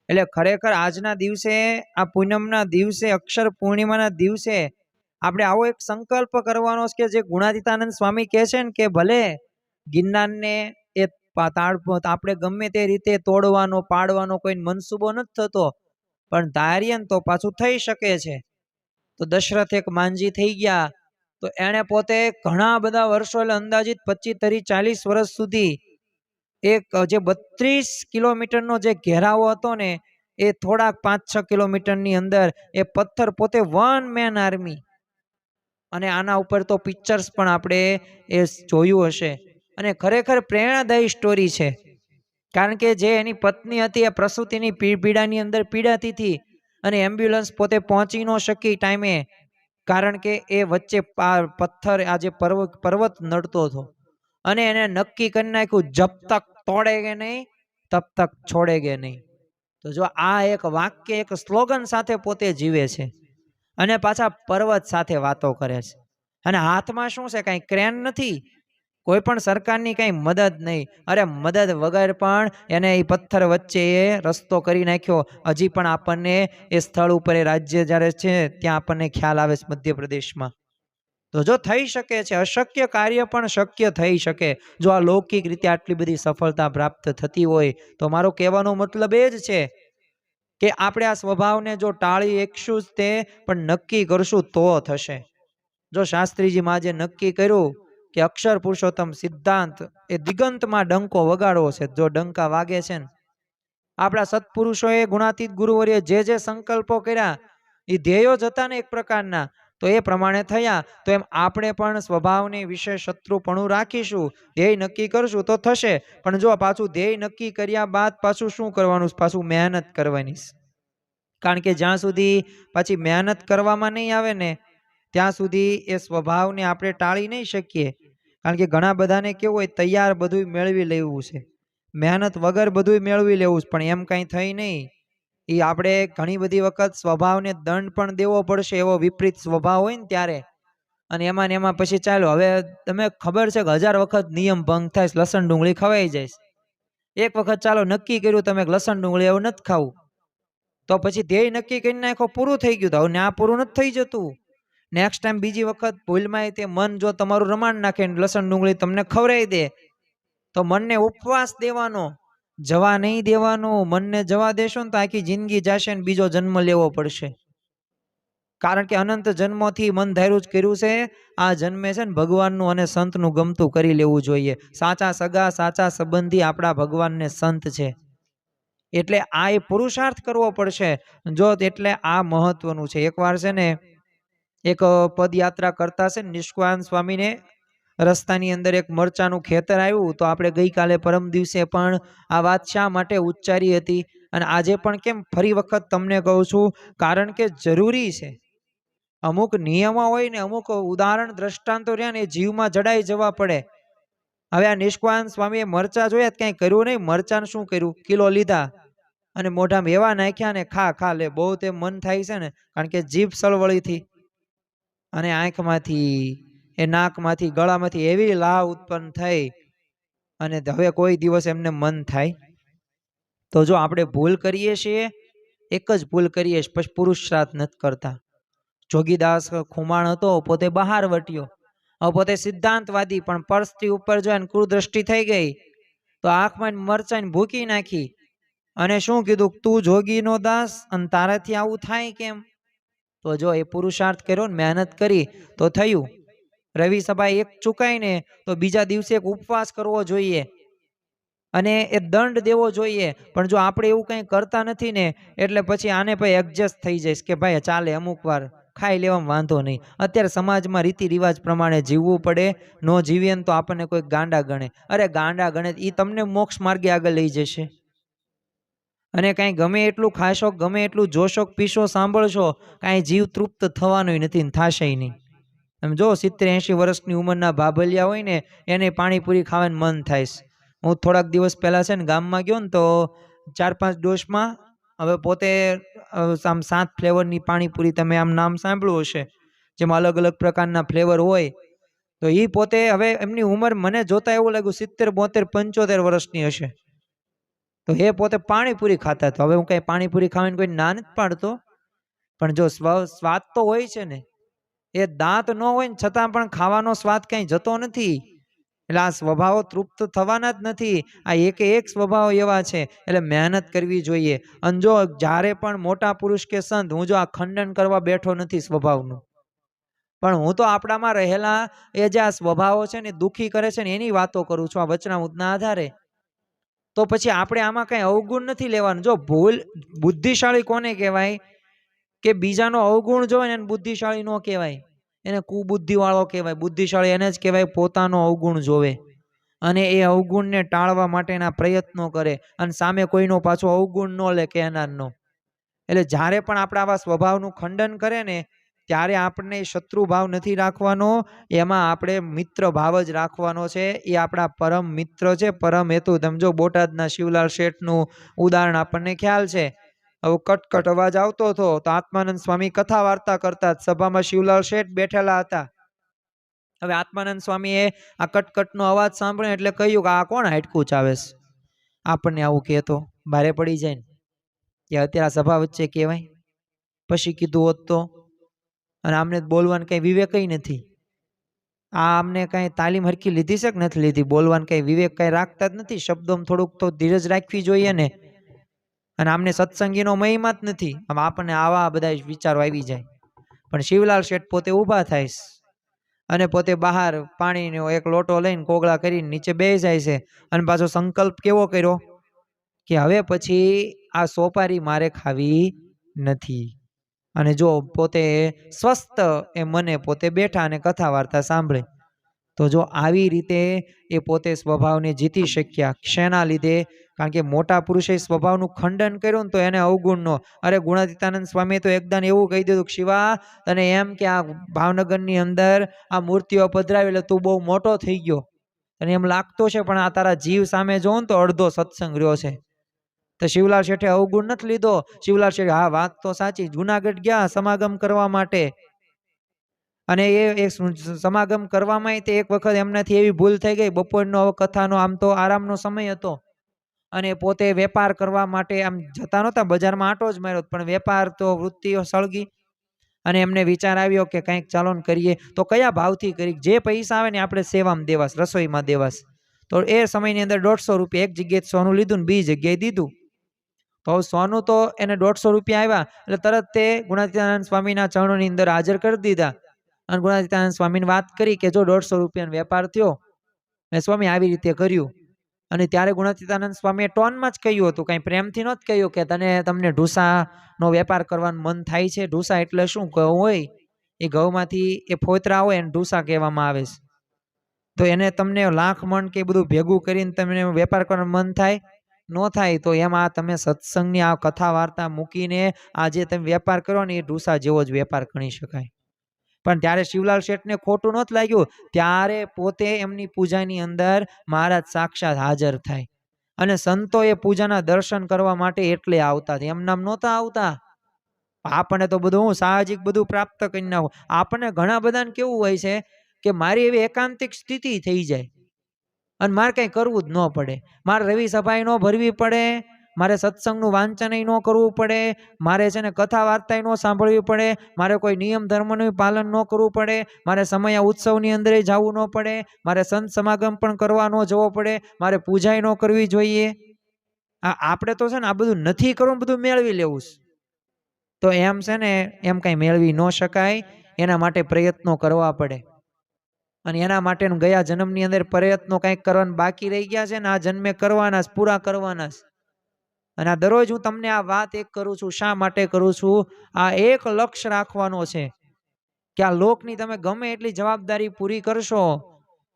એટલે ખરેખર આજના દિવસે, આ પૂનમના દિવસે, અક્ષર પૂર્ણિમાના દિવસે આપણે આવો એક સંકલ્પ કરવાનો છે કે જે ગુણાતીતાનંદ સ્વામી કહે છે ને કે ભલે ગિરનારને એ આપણે ગમે તે રીતે તોડવાનો પાડવાનો કોઈ મનસૂબો નથી થતો, પણ ધારીએ તો પાછું થઈ શકે છે. તો દશરથ એક માંજી થઈ ગયા, તો એણે પોતે ઘણા બધા વર્ષો, એટલે અંદાજિત 25, 30, 40 વર્ષ સુધી એક જે 32 કિલોમીટરનો જે ઘેરાવો હતો ને, એ થોડાક 5-6 કિલોમીટરની અંદર એ પથ્થર પોતે 1 મેન આર્મી. અને આના ઉપર તો પિક્ચર્સ પણ આપણે એ જોયું હશે, અને ખરેખર પ્રેરણાદાયી સ્ટોરી છે. કારણ કે જે એની પત્ની હતી એ પ્રસૂતિની પીડાની અંદર પીડાતી હતી, અને એમ્બ્યુલન્સ પોતે પહોંચી ન શકી ટાઈમે, કારણ કે એ વચ્ચે પથ્થર આ જે પર્વત નડતો હતો, અને એને નક્કી કરી નાખ્યું જબ તક તોડેગે નહીં તબ તક છોડેગે નહીં. તો જો આ એક વાક્ય, એક સ્લોગન સાથે પોતે જીવે છે, અને પાછા પર્વત સાથે વાતો કરે છે. અને હાથમાં શું છે? કાંઈ ક્રેન નથી, કોઈ પણ સરકારની કાંઈ મદદ નહીં. અરે મદદ વગર પણ એને એ પથ્થર વચ્ચે એ રસ્તો કરી નાખ્યો. હજી પણ આપણને એ સ્થળ ઉપર, એ રાજ્ય જ્યારે છે ત્યાં આપણને ખ્યાલ આવે છે, મધ્યપ્રદેશમાં. તો જો થઈ શકે છે, અશક્ય કાર્ય પણ શક્ય થઈ શકે જો આ લૌકિક રીતે આટલી બધી સફળતા પ્રાપ્ત થતી હોય. તો મારો કહેવાનો મતલબ એ જ છે કે આપણે આ સ્વભાવને જો ટાળી એકશું જ તે, પણ નક્કી કરશું તો થશે. જો શાસ્ત્રીજી આજે નક્કી કર્યું કે અક્ષર પુરુષોત્તમ સિદ્ધાંત એ દિગંતમાં ડંકો વગાડવો છે, જો ડંકા વાગે છે ને, આપણા સત્પુરુષોએ ગુણાતીત ગુરુવર્ય જે સંકલ્પો કર્યા એ ધ્યેયો જ હતા ને એક પ્રકારના, તો એ પ્રમાણે થયા. તો એમ આપણે પણ સ્વભાવની વિશે શત્રુપણું રાખીશું, ધ્યેય નક્કી કરશું તો થશે. પણ જો પાછું ધ્યેય નક્કી કર્યા બાદ પાછું શું કરવાનું? પાછું મહેનત કરવાની. કારણ કે જ્યાં સુધી પાછી મહેનત કરવામાં નહીં આવે ને, ત્યાં સુધી એ સ્વભાવને આપણે ટાળી નહીં શકીએ. કારણ કે ઘણા બધાને કેવું હોય, તૈયાર બધું મેળવી લેવું છે, મહેનત વગર બધું મેળવી લેવું છે, પણ એમ કંઈ થઈ નહીં. એ આપણે ઘણી બધી વખત સ્વભાવને દંડ પણ દેવો પડશે, એવો વિપરીત સ્વભાવ હોય ને ત્યારે. અને એમાં ને એમાં પછી ચાલો, હવે તમે ખબર છે કે 1000 વખત નિયમ ભંગ થાય, લસણ ડુંગળી ખવાઈ જાય. એક વખત ચાલો નક્કી કર્યું તમે લસણ ડુંગળી એવું નથી ખાવું, તો પછી ધ્યેય નક્કી કરી નાખો, પૂરું થઈ ગયું. તો હવે આ પૂરું નથી થઈ જતું. નેક્સ્ટ ટાઈમ બીજી વખત ભૂલમાં તે મન જો તમારું રમાણ નાખે, લસણ ડુંગળી તમને ખવડાવી દે, તો મનને ઉપવાસ દેવાનો, જવા નહીં દેવાનું. મનને જવા દેશો ને તો આખી જિંદગી જશે ને બીજો જન્મ લેવો પડશે. કારણ કે અનંત જન્મોથી મન ધાર્યું જ કર્યું છે, આ જન્મે છે ને ભગવાનનું અને સંતનું ગમતું કરી લેવું જોઈએ. સાચા સગા, સાચા સંબંધી આપણા ભગવાનને સંત છે, એટલે આ એ પુરુષાર્થ કરવો પડશે. જો એટલે આ મહત્વનું છે. એકવાર છે ને એક પદયાત્રા કરતા છે, નિષ્કાન સ્વામીને રસ્તાની અંદર એક મરચાનું ખેતર આવ્યું. તો આપણે ગઈકાલે પરમ દિવસે પણ આ વાત શા માટે ઉચ્ચારી હતી, અને આજે પણ કેમ ફરી વખત તમને કહું છું, કારણ કે જરૂરી છે. અમુક નિયમો હોય ને, અમુક ઉદાહરણ દ્રષ્ટાંતો રહ્યા ને, એ જીવમાં જડાઈ જવા પડે. હવે આ નિષ્કાન સ્વામીએ મરચા જોયા, કઈ કર્યું નહીં. મરચાને શું કર્યું? કિલો લીધા અને મોઢામાં એવા નાખ્યા ને ખા લે. બહુ તે મન થાય છે ને, કારણ કે જીભ સળવળીથી અને આંખમાંથી, એ નાકમાંથી, ગળામાંથી એવી લાહ ઉત્પન્ન થઈ, અને હવે કોઈ દિવસ એમને મન થાય? તો જો આપણે ભૂલ કરીએ છીએ, એક જ ભૂલ કરીએ છીએ, પછી પુરુષાર્થ નથી કરતા. જોગીદાસ ખુમાણ હતો, પોતે બહાર વટ્યો, પોતે સિદ્ધાંતવાદી, પણ પરસ્ત્રી ઉપર જો એને કુદ્રષ્ટિ થઈ ગઈ, તો આંખમાં મરચાઈને ભૂકી નાખી, અને શું કીધું? તું જોગીનો દાસ અને તારાથી આવું થાય કેમ? તો જો એ પુરુષાર્થ કર્યો ને, મહેનત કરી તો થયું. રવિ સભા એક ચૂકાઈને તો બીજા દિવસે એક ઉપવાસ કરવો જોઈએ, અને એ દંડ દેવો જોઈએ. પણ જો આપણે એવું કંઈ કરતા નથી ને, એટલે પછી આને ભાઈ એડજસ્ટ થઈ જઈશ કે ભાઈ ચાલે, અમુક વાર ખાઈ લેવામાં વાંધો નહીં. અત્યારે સમાજમાં રીતિ રિવાજ પ્રમાણે જીવવું પડે, ન જીવીએ ને તો આપણને કોઈ ગાંડા ગણે. અરે ગાંડા ગણે એ તમને મોક્ષ માર્ગે આગળ લઈ જશે. અને કાંઈ ગમે એટલું ખાશો, ગમે એટલું જોશો, પીશો, સાંભળશો, કાંઈ જીવ તૃપ્ત થવાનું નથી ને થશે નહીં. તમે જો 70-80 વર્ષની ઉંમરના બાભલિયા હોય ને, એને પાણીપુરી ખાવાનું મન થાય. હું થોડાક દિવસ પહેલા છે ને ગામમાં ગયો ને, તો 4-5 ડોશમાં હવે પોતે આમ 7 ફ્લેવરની પાણીપુરી, તમે આમ નામ સાંભળ્યું હશે, જેમાં અલગ અલગ પ્રકારના ફ્લેવર હોય. તો એ પોતે હવે એમની ઉંમર મને જોતા એવું લાગ્યું 70, 72, 75 વર્ષની હશે. તો એ પોતે પાણીપુરી ખાતા. તો હવે હું કઈ પાણીપુરી ખાવાની કોઈ ના નથી પાડતો, પણ જો સ્વાદ તો હોય છે ને, એ દાંત ન હોય ને છતાં પણ ખાવાનો સ્વાદ કઈ જતો નથી. એટલે આ સ્વભાવો તૃપ્ત થવાના જ નથી. આ એકે એક સ્વભાવ એવા છે. એટલે મહેનત કરવી જોઈએ. અને જો જ્યારે પણ મોટા પુરુષ કે સંત, હું જો આ ખંડન કરવા બેઠો નથી સ્વભાવનું, પણ હું તો આપણામાં રહેલા એ જે આ સ્વભાવો છે ને દુઃખી કરે છે ને એની વાતો કરું છું આ વચનામૃતના આધારે. તો પછી આપણે આમાં કઈ અવગુણ નથી લેવાનું. જો બુદ્ધિશાળી કોને કહેવાય? કે બીજાનો અવગુણ જોવે ને એને બુદ્ધિશાળી ન કહેવાય, એને કુબુદ્ધિ વાળો કહેવાય. બુદ્ધિશાળી એને જ કહેવાય પોતાનો અવગુણ જોવે અને એ અવગુણને ટાળવા માટેના પ્રયત્નો કરે અને સામે કોઈનો પાછો અવગુણ ન લે કહેનારનો. એટલે જ્યારે પણ આપણે આવા સ્વભાવનું ખંડન કરે ને ત્યારે આપણને શત્રુ ભાવ નથી રાખવાનો, એમાં આપણે મિત્ર ભાવ જ રાખવાનો છે. એ આપણા પરમ મિત્ર છે, પરમ હેતુ. તમે જો બોટાદના શિવલાલ શેઠનું ઉદાહરણ આપણને ખ્યાલ છે. હવે કટકટ અવાજ આવતો હતો તો આત્માનંદ સ્વામી કથા વાર્તા કરતા, સભામાં શિવલાલ શેઠ બેઠેલા હતા. હવે આત્માનંદ સ્વામીએ આ કટકટનો અવાજ સાંભળ્યો એટલે કહ્યું કે આ કોણ હાડકું ચાવે છે? આપણને આવું કહેતો ભારે પડી જાય ને કે અત્યારે સભા વચ્ચે કહેવાય. પછી કીધું હોત તો, અને આમને બોલવાનું કઈ વિવેક નથી. આ આમને કઈ તાલીમ હરખી લીધી છે કે નથી લીધી? બોલવાનું કઈ વિવેક કઈ રાખતા જ નથી. શબ્દોમાં થોડુંક તો ધીરજ રાખવી જોઈએ ને. અને આમને સત્સંગીનો મહિમા જ નથી. આમ આપણને આવા બધા વિચારો આવી જાય. પણ શિવલાલ શેઠ પોતે ઊભા થાય અને પોતે બહાર પાણીનો એક લોટો લઈને કોગળા કરીને નીચે બેસી જાય છે. અને પાછો સંકલ્પ કેવો કર્યો કે હવે પછી આ સોપારી મારે ખાવી નથી. અને જો પોતે સ્વસ્થ એ મને પોતે બેઠા અને કથા વાર્તા સાંભળે. તો જો આવી રીતે એ પોતે સ્વભાવને જીતી શક્યા. શેના લીધે? કારણ કે મોટા પુરુષે સ્વભાવનું ખંડન કર્યું ને તો એને અવગુણનો. અરે ગુણાતીતાનંદ સ્વામીએ તો એકદમ એવું કહી દીધું કે શિવા, તને એમ કે આ ભાવનગરની અંદર આ મૂર્તિઓ પધરાવી એટલે તું બહુ મોટો થઈ ગયો, અને એમ લાગતો છે, પણ આ તારા જીવ સામે જોઉં ને તો અડધો સત્સંગ રહ્યો છે. તો શિવલાલ શેઠે અવગુણ નથી લીધો. શિવલાલ શેઠે હા વાત તો સાચી. જુનાગઢ ગયા સમાગમ કરવા માટે, અને એ સમાગમ કરવામાં તે એક વખત એમનાથી એવી ભૂલ થઈ ગઈ. બપોરનો કથાનો આમ તો આરામનો સમય હતો અને પોતે વેપાર કરવા માટે આમ જતા નહોતા, બજારમાં આટો જ માર્યો, પણ વેપાર તો વૃત્તિઓ સળગી અને એમને વિચાર આવ્યો કે કંઈક ચાલોન કરીએ. તો કયા ભાવથી કરી? જે પૈસા આવે ને આપણે સેવામાં દેવાસ, રસોઈમાં દેવાસ. તો એ સમયની અંદર 150 રૂપિયા એક જગ્યાએ સોનું લીધું ને બીજી જગ્યાએ દીધું. તો સોનું તો એને 150 રૂપિયા આવ્યા એટલે તરત તે ગુણાતીતાનંદ સ્વામીના ચરણોની અંદર હાજર કરી દીધા. અને ગુણાતીતાનંદ સ્વામીને વાત કરી કે જો 150 રૂપિયાનો વેપાર થયો, મેં સ્વામી આવી રીતે કર્યું. અને ત્યારે ગુણાતીતાનંદ સ્વામીએ ટોનમાં જ કહ્યું હતું, કંઈ પ્રેમથી નહોતું કહ્યું કે તમને ઢૂસાનો વેપાર કરવાનું મન થાય છે. ઢૂસા એટલે શું? ઘઉં હોય, એ ઘઉંમાંથી એ ફોતરા હોય એને ઢૂસા કહેવામાં આવે છે. તો એને તમને લાખ મણ કે બધું ભેગું કરીને તમને વેપાર કરવાનું મન થાય? ન થાય. તો એમાં તમે સત્સંગની આ કથા વાર્તા મૂકીને આજે તમે વેપાર કરો ને એ ઢૂસા જેવો જ વેપાર ગણી શકાય. પણ ત્યારે શિવલાલ શેઠને ખોટું નહોતું લાગ્યું. ત્યારે પોતે એમની પૂજાની અંદર મહારાજ સાક્ષાત હાજર થાય અને સંતો એ પૂજાના દર્શન કરવા માટે એટલે આવતા. એમ નામ નહોતા આવતા. આપણને તો બધું સાહજિક બધું પ્રાપ્ત કરી નાખો. આપણને ઘણા બધાને કેવું હોય છે કે મારી એવી એકાંતિક સ્થિતિ થઈ જાય અને મારે કંઈ કરવું જ ન પડે. મારે રવિ સભાએ ન ભરવી પડે, મારે સત્સંગનું વાંચન ન કરવું પડે, મારે છે ને કથા વાર્તા ન સાંભળવી પડે, મારે કોઈ નિયમ ધર્મનું પાલન ન કરવું પડે, મારે સમય ઉત્સવની અંદર જવું ન પડે, મારે સંત સમાગમ પણ કરવા ન જવો પડે, મારે પૂજાય ન કરવી જોઈએ. આપણે તો છે ને આ બધું નથી કરવું, બધું મેળવી લેવું. તો એમ છે ને એમ કંઈ મેળવી ન શકાય. એના માટે પ્રયત્નો કરવા પડે. અને એના માટેનું ગયા જન્મની અંદર પ્રયત્નો કંઈક કરવાના બાકી રહી ગયા છે ને આ જન્મે કરવાના, પૂરા કરવાના. અને આ દરરોજ હું તમને આ વાત એક કરું છું. શા માટે કરું છું? આ એક લક્ષ્ય રાખવાનો છે કે આ લોકની તમે ગમે એટલી જવાબદારી પૂરી કરશો,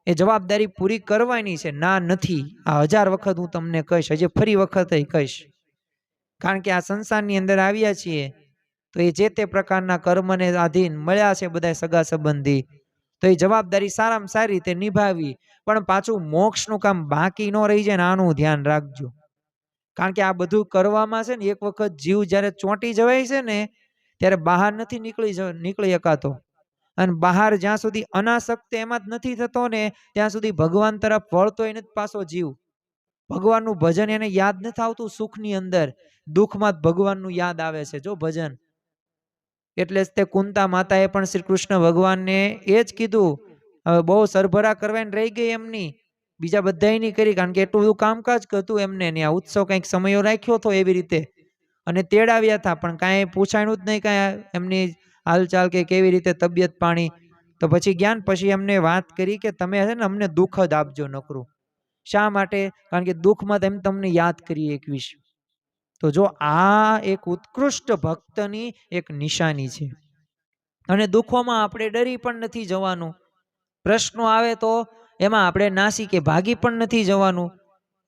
એ જવાબદારી પૂરી કરવાની છે. ના નથી. આ 1000 વખત હું તમને કહીશ, હજી ફરી વખત કહીશ. કારણ કે આ સંસારની અંદર આવ્યા છીએ તો એ જે તે પ્રકારના કર્મને આધીન મળ્યા છે બધા સગા સંબંધી, તો એ જવાબદારી સારામાં સારી રીતે નિભાવી. પણ પાછું મોક્ષનું કામ બાકી ન રહી જાય ને આનું ધ્યાન રાખજો. કારણ કે આ બધું કરવામાં છે ને એક વખત જીવ જ્યારે ચોંટી જવાય છે ને ત્યારે બહાર નથી નીકળી શકાતો. અને બહાર જ્યાં સુધી અનાસક્ત એમાં જ નથી થતો ને ત્યાં સુધી ભગવાન તરફ વળતોય નથી પાછો જીવ. ભગવાનનું ભજન એને યાદ નથી આવતું. સુખની અંદર, દુઃખમાં જ ભગવાનનું યાદ આવે છે જો ભજન. એટલે જ તે કુંતા માતાએ પણ શ્રી કૃષ્ણ ભગવાનને એ જ કીધું. હવે બહુ સરભરા કરવાની રહી ગઈ એમની બીજા બધાય નહીં કરી, કારણ કે એટલું બધું કામકાજ હતું એમને ને આ ઉત્સવ કંઈક સમયો રાખ્યો હતો એવી રીતે અને તેડાવ્યા હતા, પણ કાંઈ પૂછાણું જ નહીં, કાંઈ એમની હાલચાલ કે કેવી રીતે તબિયત પાણી. તો પછી જ્ઞાન પછી એમને વાત કરી કે તમે છે ને અમને દુઃખ જ આપજો નકરું. શા માટે? કારણ કે દુઃખમાં તેમ તમને યાદ કરીએ એકવીસ. તો જો આ એક ઉત્કૃષ્ટ ભક્તની એક નિશાની છે. અને દુઃખોમાં આપણે ડરી પણ નથી જવાનું. પ્રશ્નો આવે તો એમાં આપણે નાસી કે ભાગી પણ નથી જવાનું.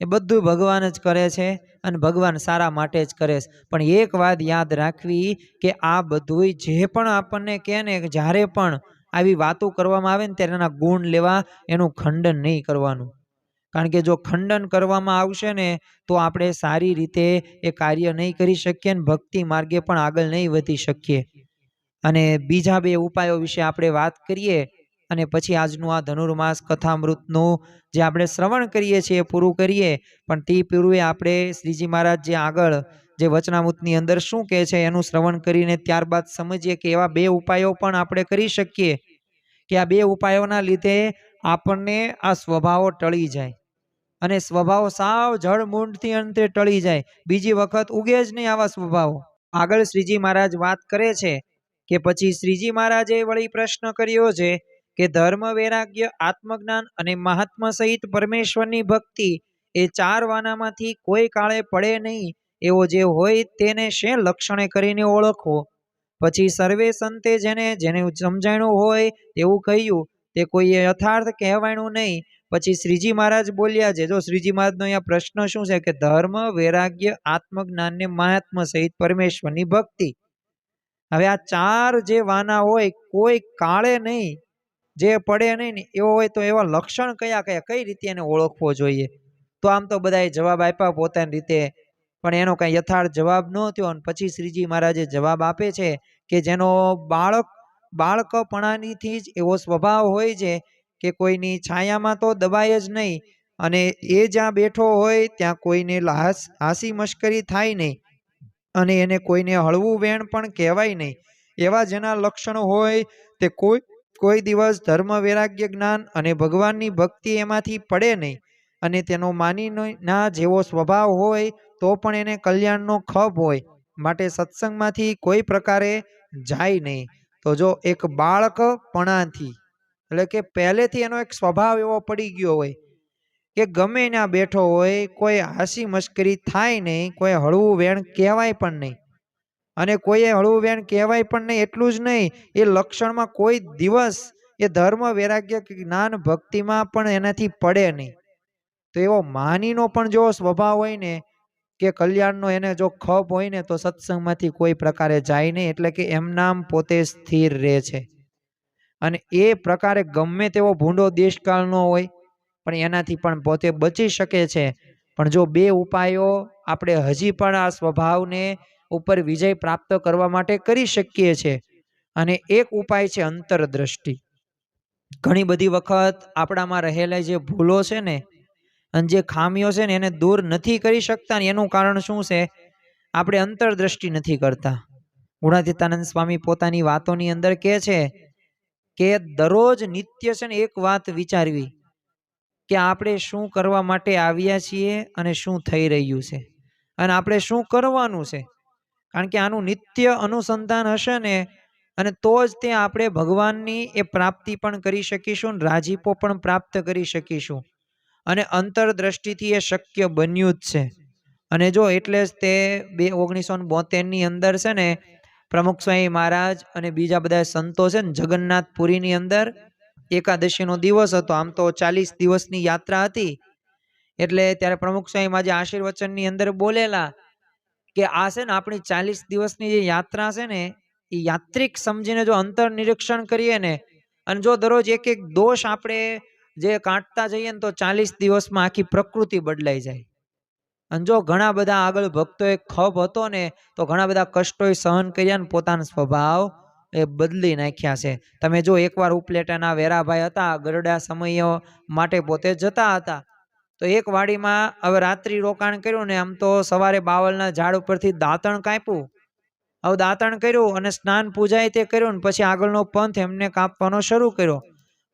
એ બધું ભગવાન જ કરે છે અને ભગવાન સારા માટે જ કરે છે. પણ એક વાત યાદ રાખવી કે આ બધું જે પણ આપણને કહે ને, જ્યારે પણ આવી વાતો કરવામાં આવે ને ત્યારે એના ગુણ લેવા, એનું ખંડન નહીં કરવાનું. કારણ કે જો ખંડન કરવામાં આવશે ને તો આપણે સારી રીતે એ કાર્ય નહીં કરી શકીએ ને ભક્તિ માર્ગે પણ આગળ નહીં વધી શકીએ. અને બીજા બે ઉપાયો વિશે આપણે વાત કરીએ અને પછી આજનું આ ધનુર્માસ કથામૃતનું જે આપણે શ્રવણ કરીએ છીએ પૂરું કરીએ. પણ તે પૂર્વે આપણે શ્રીજી મહારાજ જે આગળ જે વચનામૃતની અંદર શું કહે છે એનું શ્રવણ કરીને ત્યારબાદ સમજીએ કે એવા બે ઉપાયો પણ આપણે કરી શકીએ કે આ બે ઉપાયોના લીધે આપણને આ સ્વભાવો ટળી જાય અને સ્વભાવ સાવ જળમૂળથી અંતે ટળી જાય, બીજી વખત ઉગે જ નહીં આવા સ્વભાવો. આગળ શ્રીજી મહારાજ વાત કરે છે કે પછી શ્રીજી મહારાજે વળી પ્રશ્ન કર્યો છે કે ધર્મ, વૈરાગ્ય, આત્મજ્ઞાન અને મહાત્મા સહિત પરમેશ્વરની ભક્તિ એ ચાર વાનામાંથી કોઈ કાળે પડે નહીં એવો જે હોય તેને શે લક્ષણે કરીને ઓળખવો. પછી સર્વે સંતે જેને જેને સમજાણું હોય એવું કહ્યું તે કોઈએ યથાર્થ કહેવાયનું નહીં. પછી શ્રીજી મહારાજ બોલ્યા છે, જો શ્રીજી મહારાજનો અહીંયા પ્રશ્ન શું છે કે ધર્મ, વૈરાગ્ય, આત્મજ્ઞાન ને મહાત્મા સહિત પરમેશ્વરની ભક્તિ. હવે આ ચાર જે વાના હોય કોઈ કાળે નહીં, જે પડે નહીં ને એવો હોય તો એવા લક્ષણ કયા કયા, કઈ રીતે એને ઓળખવો જોઈએ? તો આમ તો બધાએ જવાબ આપ્યા પોતાની રીતે, પણ એનો કાંઈ યથાર્થ જવાબ ન થયો. અને પછી શ્રીજી મહારાજે જવાબ આપે છે કે જેનો બાળકપણાથી જ એવો સ્વભાવ હોય છે કે કોઈની છાયામાં તો દબાય જ નહીં અને એ જ્યાં બેઠો હોય ત્યાં કોઈને હાસી મશ્કરી થાય નહીં અને એને કોઈને હળવું વેણ પણ કહેવાય નહીં. એવા જેના લક્ષણ હોય તે કોઈ દિવસ ધર્મ, વૈરાગ્ય, જ્ઞાન અને ભગવાનની ભક્તિ એમાંથી પડે નહીં અને તેનો માની ના જેવો સ્વભાવ હોય તો પણ એને કલ્યાણનો ખપ હોય, માટે સત્સંગમાંથી કોઈ પ્રકારે જાય નહીં. તો જો એક બાળકપણાથી એટલે કે પહેલેથી એનો એક સ્વભાવ એવો પડી ગયો હોય કે ગમે ના બેઠો હોય, કોઈ હાસી મશ્કરી થાય નહીં, કોઈ હળવું વેણ કહેવાય પણ નહીં અને કોઈએ હળવું વેણ કહેવાય પણ નહીં. એટલું જ નહીં, એ લક્ષણમાં કોઈ દિવસ એ ધર્મ, વૈરાગ્ય, જ્ઞાન, ભક્તિમાં પણ એનાથી પડે નહીં. તો એવો માનીનો પણ જો સ્વભાવ હોય ને કે કલ્યાણનો એને જો ખપ હોય ને તો સત્સંગમાંથી કોઈ પ્રકારે જાય નહીં, એટલે કે એમનામ પોતે સ્થિર રહે છે. અને એ પ્રકારે ગમે તેવો ભૂંડો દેશકાળ ન હોય પણ એનાથી પણ પોતે બચી શકે છે. પણ જો બે ઉપાયો આપણે હજી પણ આ સ્વભાવને ઉપર વિજય પ્રાપ્ત કરવા માટે કરી શકીએ છીએ. અને એક ઉપાય છે અંતરદ્રષ્ટિ. ઘણી બધી વખત આપણામાં રહેલા જે ભૂલો છે ને અને જે ખામીઓ છે ને એને દૂર નથી કરી શકતા ને એનું કારણ શું છે? આપણે અંતરદ્રષ્ટિ નથી કરતા. ગુણાતીતાનંદ સ્વામી પોતાની વાતોની અંદર કહે છે કે દરરોજ નિત્ય છે ને એક વાત વિચારવી કે આપણે શું કરવા માટે આવ્યા છીએ અને શું થઈ રહ્યું છે અને આપણે શું કરવાનું છે. કારણ કે આનું નિત્ય અનુસંધાન હશે ને અને તો જ તે આપણે ભગવાનની એ પ્રાપ્તિ પણ કરી શકીશું, રાજીપો પણ પ્રાપ્ત કરી શકીશું. અને અંતરદ્રષ્ટિથી એ શક્ય બન્યું જ છે. અને જો એટલે જ તે 1972ની અંદર છે ને પ્રમુખ સ્વામી મહારાજ અને બીજા બધા સંતો છે ને જગન્નાથપુરીની અંદર એકાદશીનો દિવસ હતો. આમ તો 40 દિવસની યાત્રા હતી. એટલે ત્યારે પ્રમુખ સ્વામી મહારાજ આશીર્વચનની અંદર બોલેલા કે આ છે ને આપણી 40 દિવસની જે યાત્રા છે ને એ યાત્રિક સમજીને જો અંતર નિરીક્ષણ કરીએ ને અને જો દરરોજ એક એક દોષ આપણે જે કાઢતા જઈએ ને તો 40 દિવસમાં આખી પ્રકૃતિ બદલાઈ જાય. અને જો ઘણા બધા આગળ ભક્તોએ ખપ હતો ને તો ઘણા બધા કષ્ટોએ સહન કર્યા ને પોતાનો સ્વભાવ એ બદલી નાખ્યા છે. તમે જો એકવાર ઉપલેટાના વેરાભાઈ હતા, ગરડા સમયો માટે પોતે જતા હતા. તો એક વાડીમાં હવે રાત્રિ રોકાણ કર્યું ને આમ તો સવારે બાવળના ઝાડ ઉપરથી દાંતણ કાપ્યું. હવે દાંતણ કર્યું અને સ્નાન પૂજાય તે કર્યું ને પછી આગળનો પંથ એમને કાપવાનો શરૂ કર્યો.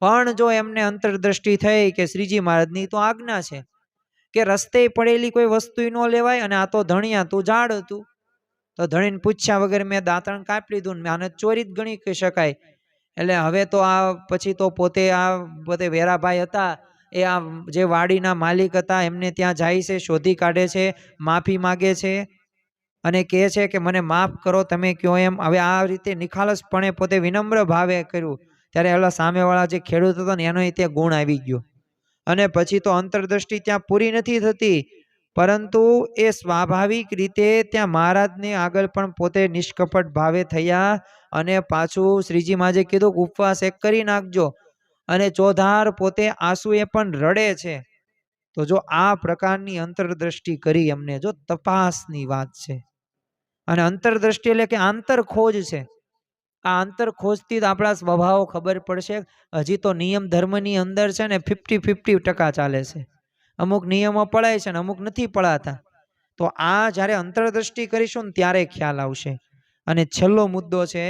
પણ જો એમને અંતરદ્રષ્ટિ થઈ કે શ્રીજી મહારાજની તો આજ્ઞા છે કે રસ્તે પડેલી કોઈ વસ્તુ ન લેવાય, અને આ તો ધણિયા તું ઝાડ હતું, તો ધણીને પૂછ્યા વગર મેં દાંતણ કાપી લીધું ને આને ચોરી જ ગણી શકાય. એટલે હવે તો આ પછી તો પોતે વેરાભાઈ હતા એ આ જે વાડીના માલિક હતા એમને ત્યાં જાય છે, શોધી કાઢે છે, માફી માગે છે અને કહે છે કે મને માફ કરો, તમે કયો એમ. હવે આ રીતે નિખાલસપણે પોતે વિનમ્ર ભાવે કર્યું ત્યારે ઓલા સામેવાળા જે ખેડૂત હતો ને એનો ત્યાં ગુણ આવી ગયો. અને પછી તો અંતરદ્રષ્ટિ ત્યાં પૂરી નથી થતી, પરંતુ એ સ્વાભાવિક રીતે ત્યાં મહારાજને આગળ પણ પોતે નિષ્કપટ ભાવે થયા. અને પાછું શ્રીજી મહારાજે કીધું કે ઉપવાસ એક કરી નાખજો, અને ચોધાર પોતે આંસુએ પણ રડે છે. તો જો આ પ્રકારની અંતરદ્રષ્ટિ કરી અમને, જો તપાસની વાત છે. અને અંતરદ્રષ્ટિ એટલે કે આંતરખોજ છે. આ આંતરખોજથી જ આપણા સ્વભાવો ખબર પડશે. હજી તો નિયમ ધર્મની અંદર છે ને 50-50% ચાલે છે. અમુક નિયમો પળાય છે ને અમુક નથી પળાતા. તો આ જ્યારે અંતરદ્રષ્ટિ કરીશું ને ત્યારે ખ્યાલ આવશે. અને છેલ્લો મુદ્દો છે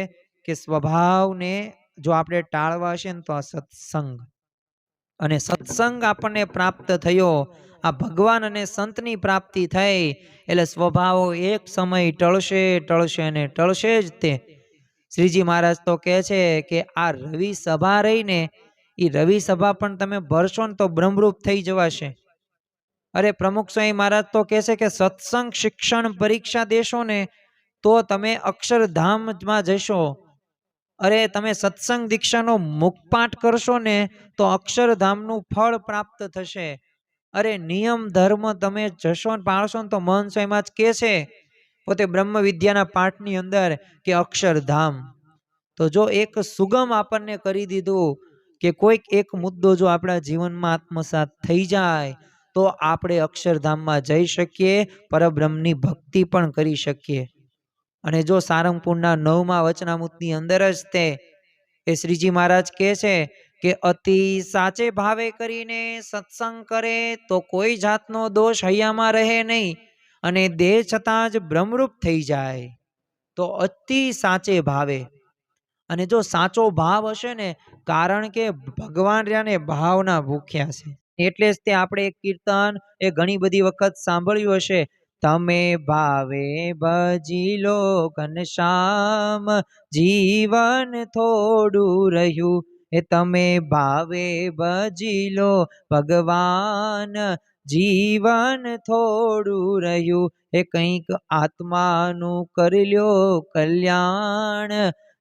કે સ્વભાવને જો આપણે ટાળવા હશે ને તો આ સત્સંગ. અને સત્સંગ આપણને પ્રાપ્ત થયો, આ ભગવાન અને સંતની પ્રાપ્તિ થઈ એટલે સ્વભાવો એક સમય ટળશે ટળશે અને ટળશે જ તે. શ્રીજી મહારાજ તો કહે છે કે આ રવિ સભા રહીને એ રવિ સભા પણ તમે ભરશો ને તો બ્રહ્મરૂપ થઈ જવાશે. અરે પ્રમુખ સ્વામી મહારાજ તો કહે છે કે સત્સંગ શિક્ષણ પરીક્ષા દેશો ને તો તમે અક્ષરધામમાં જશો. અરે તમે સત્સંગ દીક્ષાનો મુખપાઠ કરશો ને તો અક્ષરધામનું ફળ પ્રાપ્ત થશે. અરે નિયમ ધર્મ તમે જશો ને પાળશો ને તો મહંત સ્વામી મહારાજ કહે છે પોતે બ્રહ્મ વિદ્યાના પાઠની અંદર કે અક્ષરધામ. તો જો એક સુગમ આપણને કરી દીધું કે કોઈક એક મુદ્દો જો આપણા જીવનમાં આત્મસાત થઈ જાય તો આપણે અક્ષરધામમાં જઈ શકીએ, પરબ્રહ્મની ભક્તિ પણ કરી શકીએ. અને જો સારંગપુરના 9મા વચનામૃતની અંદર જ તે એ શ્રીજી મહારાજ કહે છે કે અતિ સાચે ભાવે કરીને સત્સંગ કરે તો કોઈ જાતનો દોષ હૈયામાં રહે નહીં, અને દેહ છતાં જ બ્રહ્મરૂપ થઈ જાય. તો અતિ સાચે ભાવે. અને જો સાચો ભાવ હશે ને, કારણ કે ભગવાન રહ્યા ને ભાવના ભૂખ્યા છે. એટલે જ તે આપણે એક કીર્તન એ ઘણી બધી વખત સાંભળ્યું હશે, તમે ભાવે ભજી લો ઘનશ્યામ જીવન થોડું રહ્યું. એ તમે ભાવે ભજી લો ભગવાન જીવન થોડું રહ્યું. એ કંઈક આત્માનું કરી લ્યો કલ્યાણ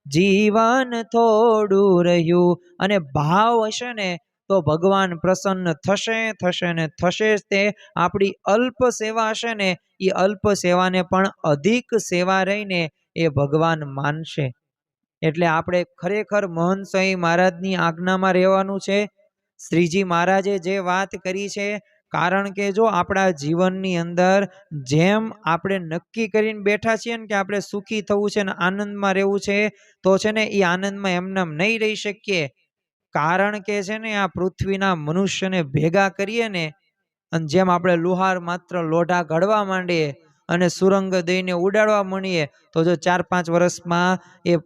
જીવન થોડું રહ્યું. અને ભાવ હશે ને તો ભગવાન પ્રસન્ન થશે થશે ને થશે જ તે. આપણી અલ્પ સેવા હશે ને એ અલ્પ સેવાને પણ અધિક સેવા રહીને એ ભગવાન માનશે. એટલે આપણે ખરેખર મહંત સ્વામી મહારાજની આજ્ઞામાં રહેવાનું છે. શ્રીજી મહારાજે જે વાત કરી છે, કારણ કે જો આપણા જીવનની અંદર જેમ આપણે નક્કી કરીને બેઠા છીએ ને કે આપણે સુખી થવું છે ને આનંદમાં રહેવું છે, તો છે ને એ આનંદમાં એમને નહીં રહી શકીએ. કારણ કે છે ને આ પૃથ્વીના મનુષ્યને ભેગા કરીએ ને, અને જેમ આપણે લુહાર માત્ર લોઢા ઘડવા માંડીએ અને સુરંગ દઈને ઉડાડવા માંડીએ તો જો 4-5 વર્ષમાં એ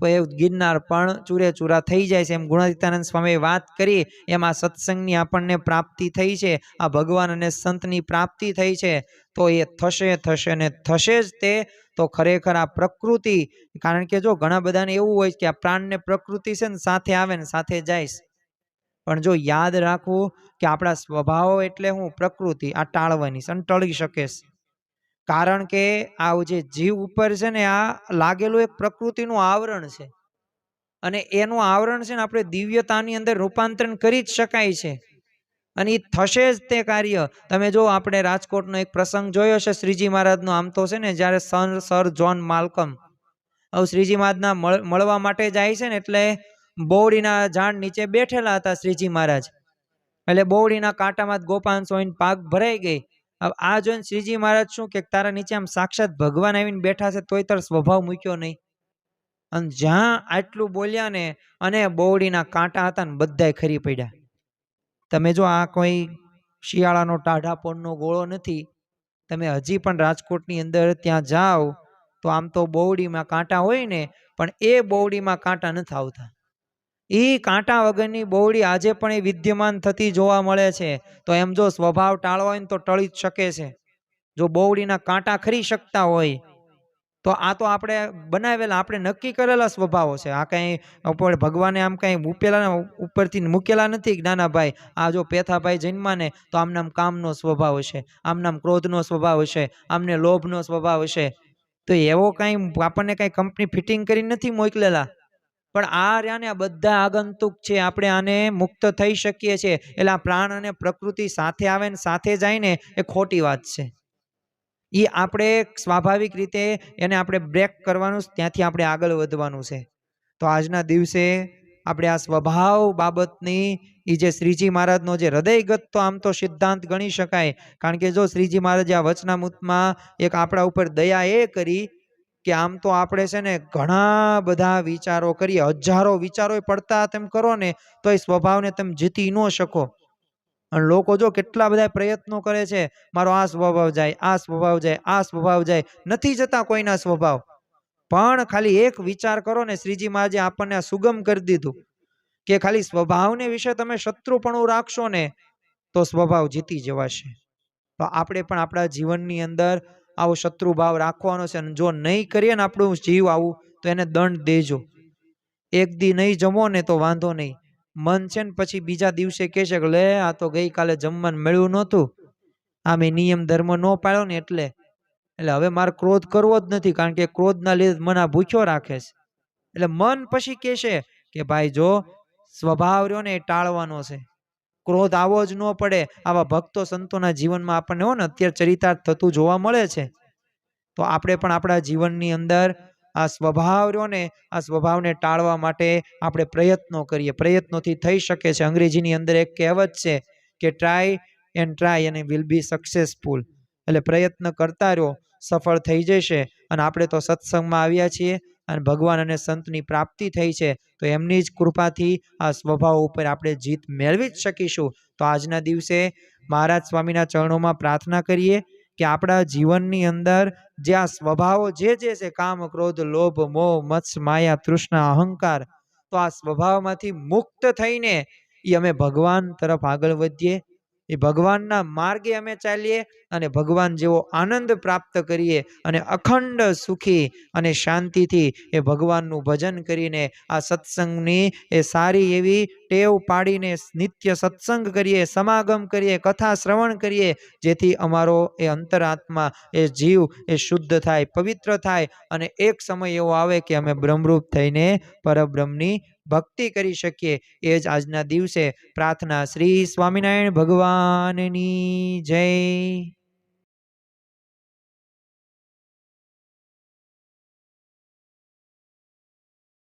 ગિરનાર પણ ચૂરે ચૂરા થઈ જાય છે. એમ ગુણાતીતાનંદ સ્વામીએ વાત કરી એમ આ સત્સંગની આપણને પ્રાપ્તિ થઈ છે, આ ભગવાન અને સંતની પ્રાપ્તિ થઈ છે. તો એ થશે થશે ને થશે જ તે. તો ખરેખર આ પ્રકૃતિ, કારણ કે જો ઘણા બધાને એવું હોય કે આ પ્રાણને પ્રકૃતિ છે ને સાથે આવે ને સાથે જાય, પણ જો યાદ રાખવું કે આપણા સ્વભાવો એટલે હું પ્રકૃતિ આ ટાળવાની છે અને ટળી શકે. કારણ કે આ જે જીવ ઉપર છે ને આ લાગેલું એક પ્રકૃતિનું આવરણ છે, અને એનું આવરણ છે ને આપણે દિવ્યતાની અંદર રૂપાંતરણ કરી જ શકાય છે, અને એ થશે જ તે કાર્ય. તમે જો આપણે રાજકોટનો એક પ્રસંગ જોયો છે શ્રીજી મહારાજનો. આમ તો છે ને જ્યારે સર જ્હોન માલ્કમ શ્રીજી મહારાજના મળવા માટે જાય છે ને, એટલે બોવડીના ઝાડ નીચે બેઠેલા હતા શ્રીજી મહારાજ. એટલે બોવડીના કાંટામાં ગોપાલ સ્વામીની પાક ભરાઈ ગઈ. હવે આ જોઈને શ્રીજી મહારાજ શું કે તારા નીચે આમ સાક્ષાત ભગવાન આવીને બેઠા છે તોય તારો સ્વભાવ મૂક્યો નહીં. અને જ્યાં આટલું બોલ્યા ને, અને બોવડીના કાંટા હતા ને બધાય ખરી પડ્યા. તમે જો આ કોઈ શિયાળાનો ટાઢાપણનો ગોળો નથી. તમે હજી પણ રાજકોટની અંદર ત્યાં જાઓ તો આમ તો બોવડીમાં કાંટા હોય ને, પણ એ બોવડીમાં કાંટા નથી આવતા. એ કાંટા વગરની બોવડી આજે પણ એ વિદ્યમાન થતી જોવા મળે છે. તો એમ જો સ્વભાવ ટાળવો હોય ને તો ટળી જ શકે છે. જો બોવડીના કાંટા ખરી શકતા હોય તો આ તો આપણે બનાવેલા, આપણે નક્કી કરેલા સ્વભાવો છે. આ કઈ ઉપર ભગવાને આમ કઈ ઉપેલા ઉપરથી મૂકેલા નથી. નાના ભાઈ આ જો પેથાભાઈ જન્મા ને તો આમનામ કામનો સ્વભાવ હશે, આમનામ ક્રોધનો સ્વભાવ હશે, આમને લોભનો સ્વભાવ હશે. તો એવો કઈ આપણને કઈ કંપની ફિટિંગ કરી નથી મોકલેલા. પણ આ રહ્યા ને આ બધા આગંતુક છે. આપણે આને મુક્ત થઈ શકીએ છીએ. એટલે આ પ્રાણ અને પ્રકૃતિ સાથે આવે ને સાથે જાય ને એ ખોટી વાત છે. એ આપણે સ્વાભાવિક રીતે એને આપણે બ્રેક કરવાનું, ત્યાંથી આપણે આગળ વધવાનું છે. તો આજના દિવસે આપણે આ સ્વભાવ બાબતની એ જે શ્રીજી મહારાજનો જે હૃદયગત તો આમ તો સિદ્ધાંત ગણી શકાય. કારણ કે જો શ્રીજી મહારાજે આ વચનામૃતમાં એક આપણા ઉપર દયા એ કરી કે આમ તો આપણે છે ને ઘણા બધા વિચારો કરીએ, હજારો વિચારો પડતા તેમ કરો ને તો એ સ્વભાવને તમે જીતી ન શકો. અને લોકો જો કેટલા બધા પ્રયત્નો કરે છે, મારો આ સ્વભાવ જાય, આ સ્વભાવ જાય, આ સ્વભાવ જાય, નથી જતા કોઈના સ્વભાવ. પણ ખાલી એક વિચાર કરો ને, શ્રીજી મહારાજે આપણને આ સુગમ કરી દીધું કે ખાલી સ્વભાવને વિશે તમે શત્રુપણું રાખશો ને તો સ્વભાવ જીતી જવાશે. તો આપણે પણ આપણા જીવનની અંદર આવો શત્રુભાવ રાખવાનો છે. અને જો નહીં કરીએ ને આપણું જીવ આવું તો એને દંડ દેજો. એક દી નહીં જમો ને તો વાંધો નહીં, મન છે ને પછી બીજા દિવસે કહેશે કે લે આ તો ગઈકાલે જમવાનું મળ્યું નહોતું, આમે નિયમ ધર્મ ન પાળ્યો ને એટલે હવે મારે ક્રોધ કરવો જ નથી, કારણ કે ક્રોધના લીધે મન આ ભૂખ્યો રાખે છે. એટલે મન પછી કહેશે કે ભાઈ જો સ્વભાવ રહ્યો ને એ ટાળવાનો છે, ક્રોધ આવો જ ન પડે. આવા ભક્તો સંતોના જીવનમાં આપણને હો ને અત્યારે ચરિતાર્થ થતું જોવા મળે છે. તો આપણે પણ આપણા જીવનની અંદર આ સ્વભાવ રહ્યો ને આ સ્વભાવને ટાળવા માટે આપણે પ્રયત્નો કરીએ. પ્રયત્નોથી થઈ શકે છે. અંગ્રેજીની અંદર એક કહેવત છે કે ટ્રાય એન્ડ ટ્રાય અને વિલ બી સક્સેસફુલ. એટલે પ્રયત્ન કરતા રહ્યો, સફળ થઈ જશે. અને આપણે તો સત્સંગમાં આવ્યા છીએ અને ભગવાન અને સંતની પ્રાપ્તિ થઈ છે, તો એમની જ કૃપાથી આ સ્વભાવ ઉપર આપણે જીત મેળવી જ શકીશું. તો આજના દિવસે મહારાજ સ્વામીના ચરણોમાં પ્રાર્થના કરીએ કે આપણા જીવનની અંદર જે આ સ્વભાવો જે છે કામ, ક્રોધ, લોભ, મોહ, મત્સ, માયા, તૃષ્ણા, અહંકાર, તો આ સ્વભાવમાંથી મુક્ત થઈને એ અમે ભગવાન તરફ આગળ વધીએ, એ ભગવાનના માર્ગે અમે ચાલીએ અને ભગવાન જેવો આનંદ પ્રાપ્ત કરીએ અને અખંડ સુખી અને શાંતિથી એ ભગવાનનું ભજન કરીને આ સત્સંગની એ સારી એવી ટેવ પાડીને નિત્ય સત્સંગ કરીએ, સમાગમ કરીએ, કથા શ્રવણ કરીએ, જેથી અમારો એ અંતરાત્મા એ જીવ એ શુદ્ધ થાય, પવિત્ર થાય અને એક સમય એવો આવે કે અમે બ્રહ્મરૂપ થઈને પરબ્રહ્મની ભક્તિ કરી શકીએ. એ જ આજના દિવસે પ્રાર્થના. શ્રી સ્વામિનારાયણ ભગવાનની જય.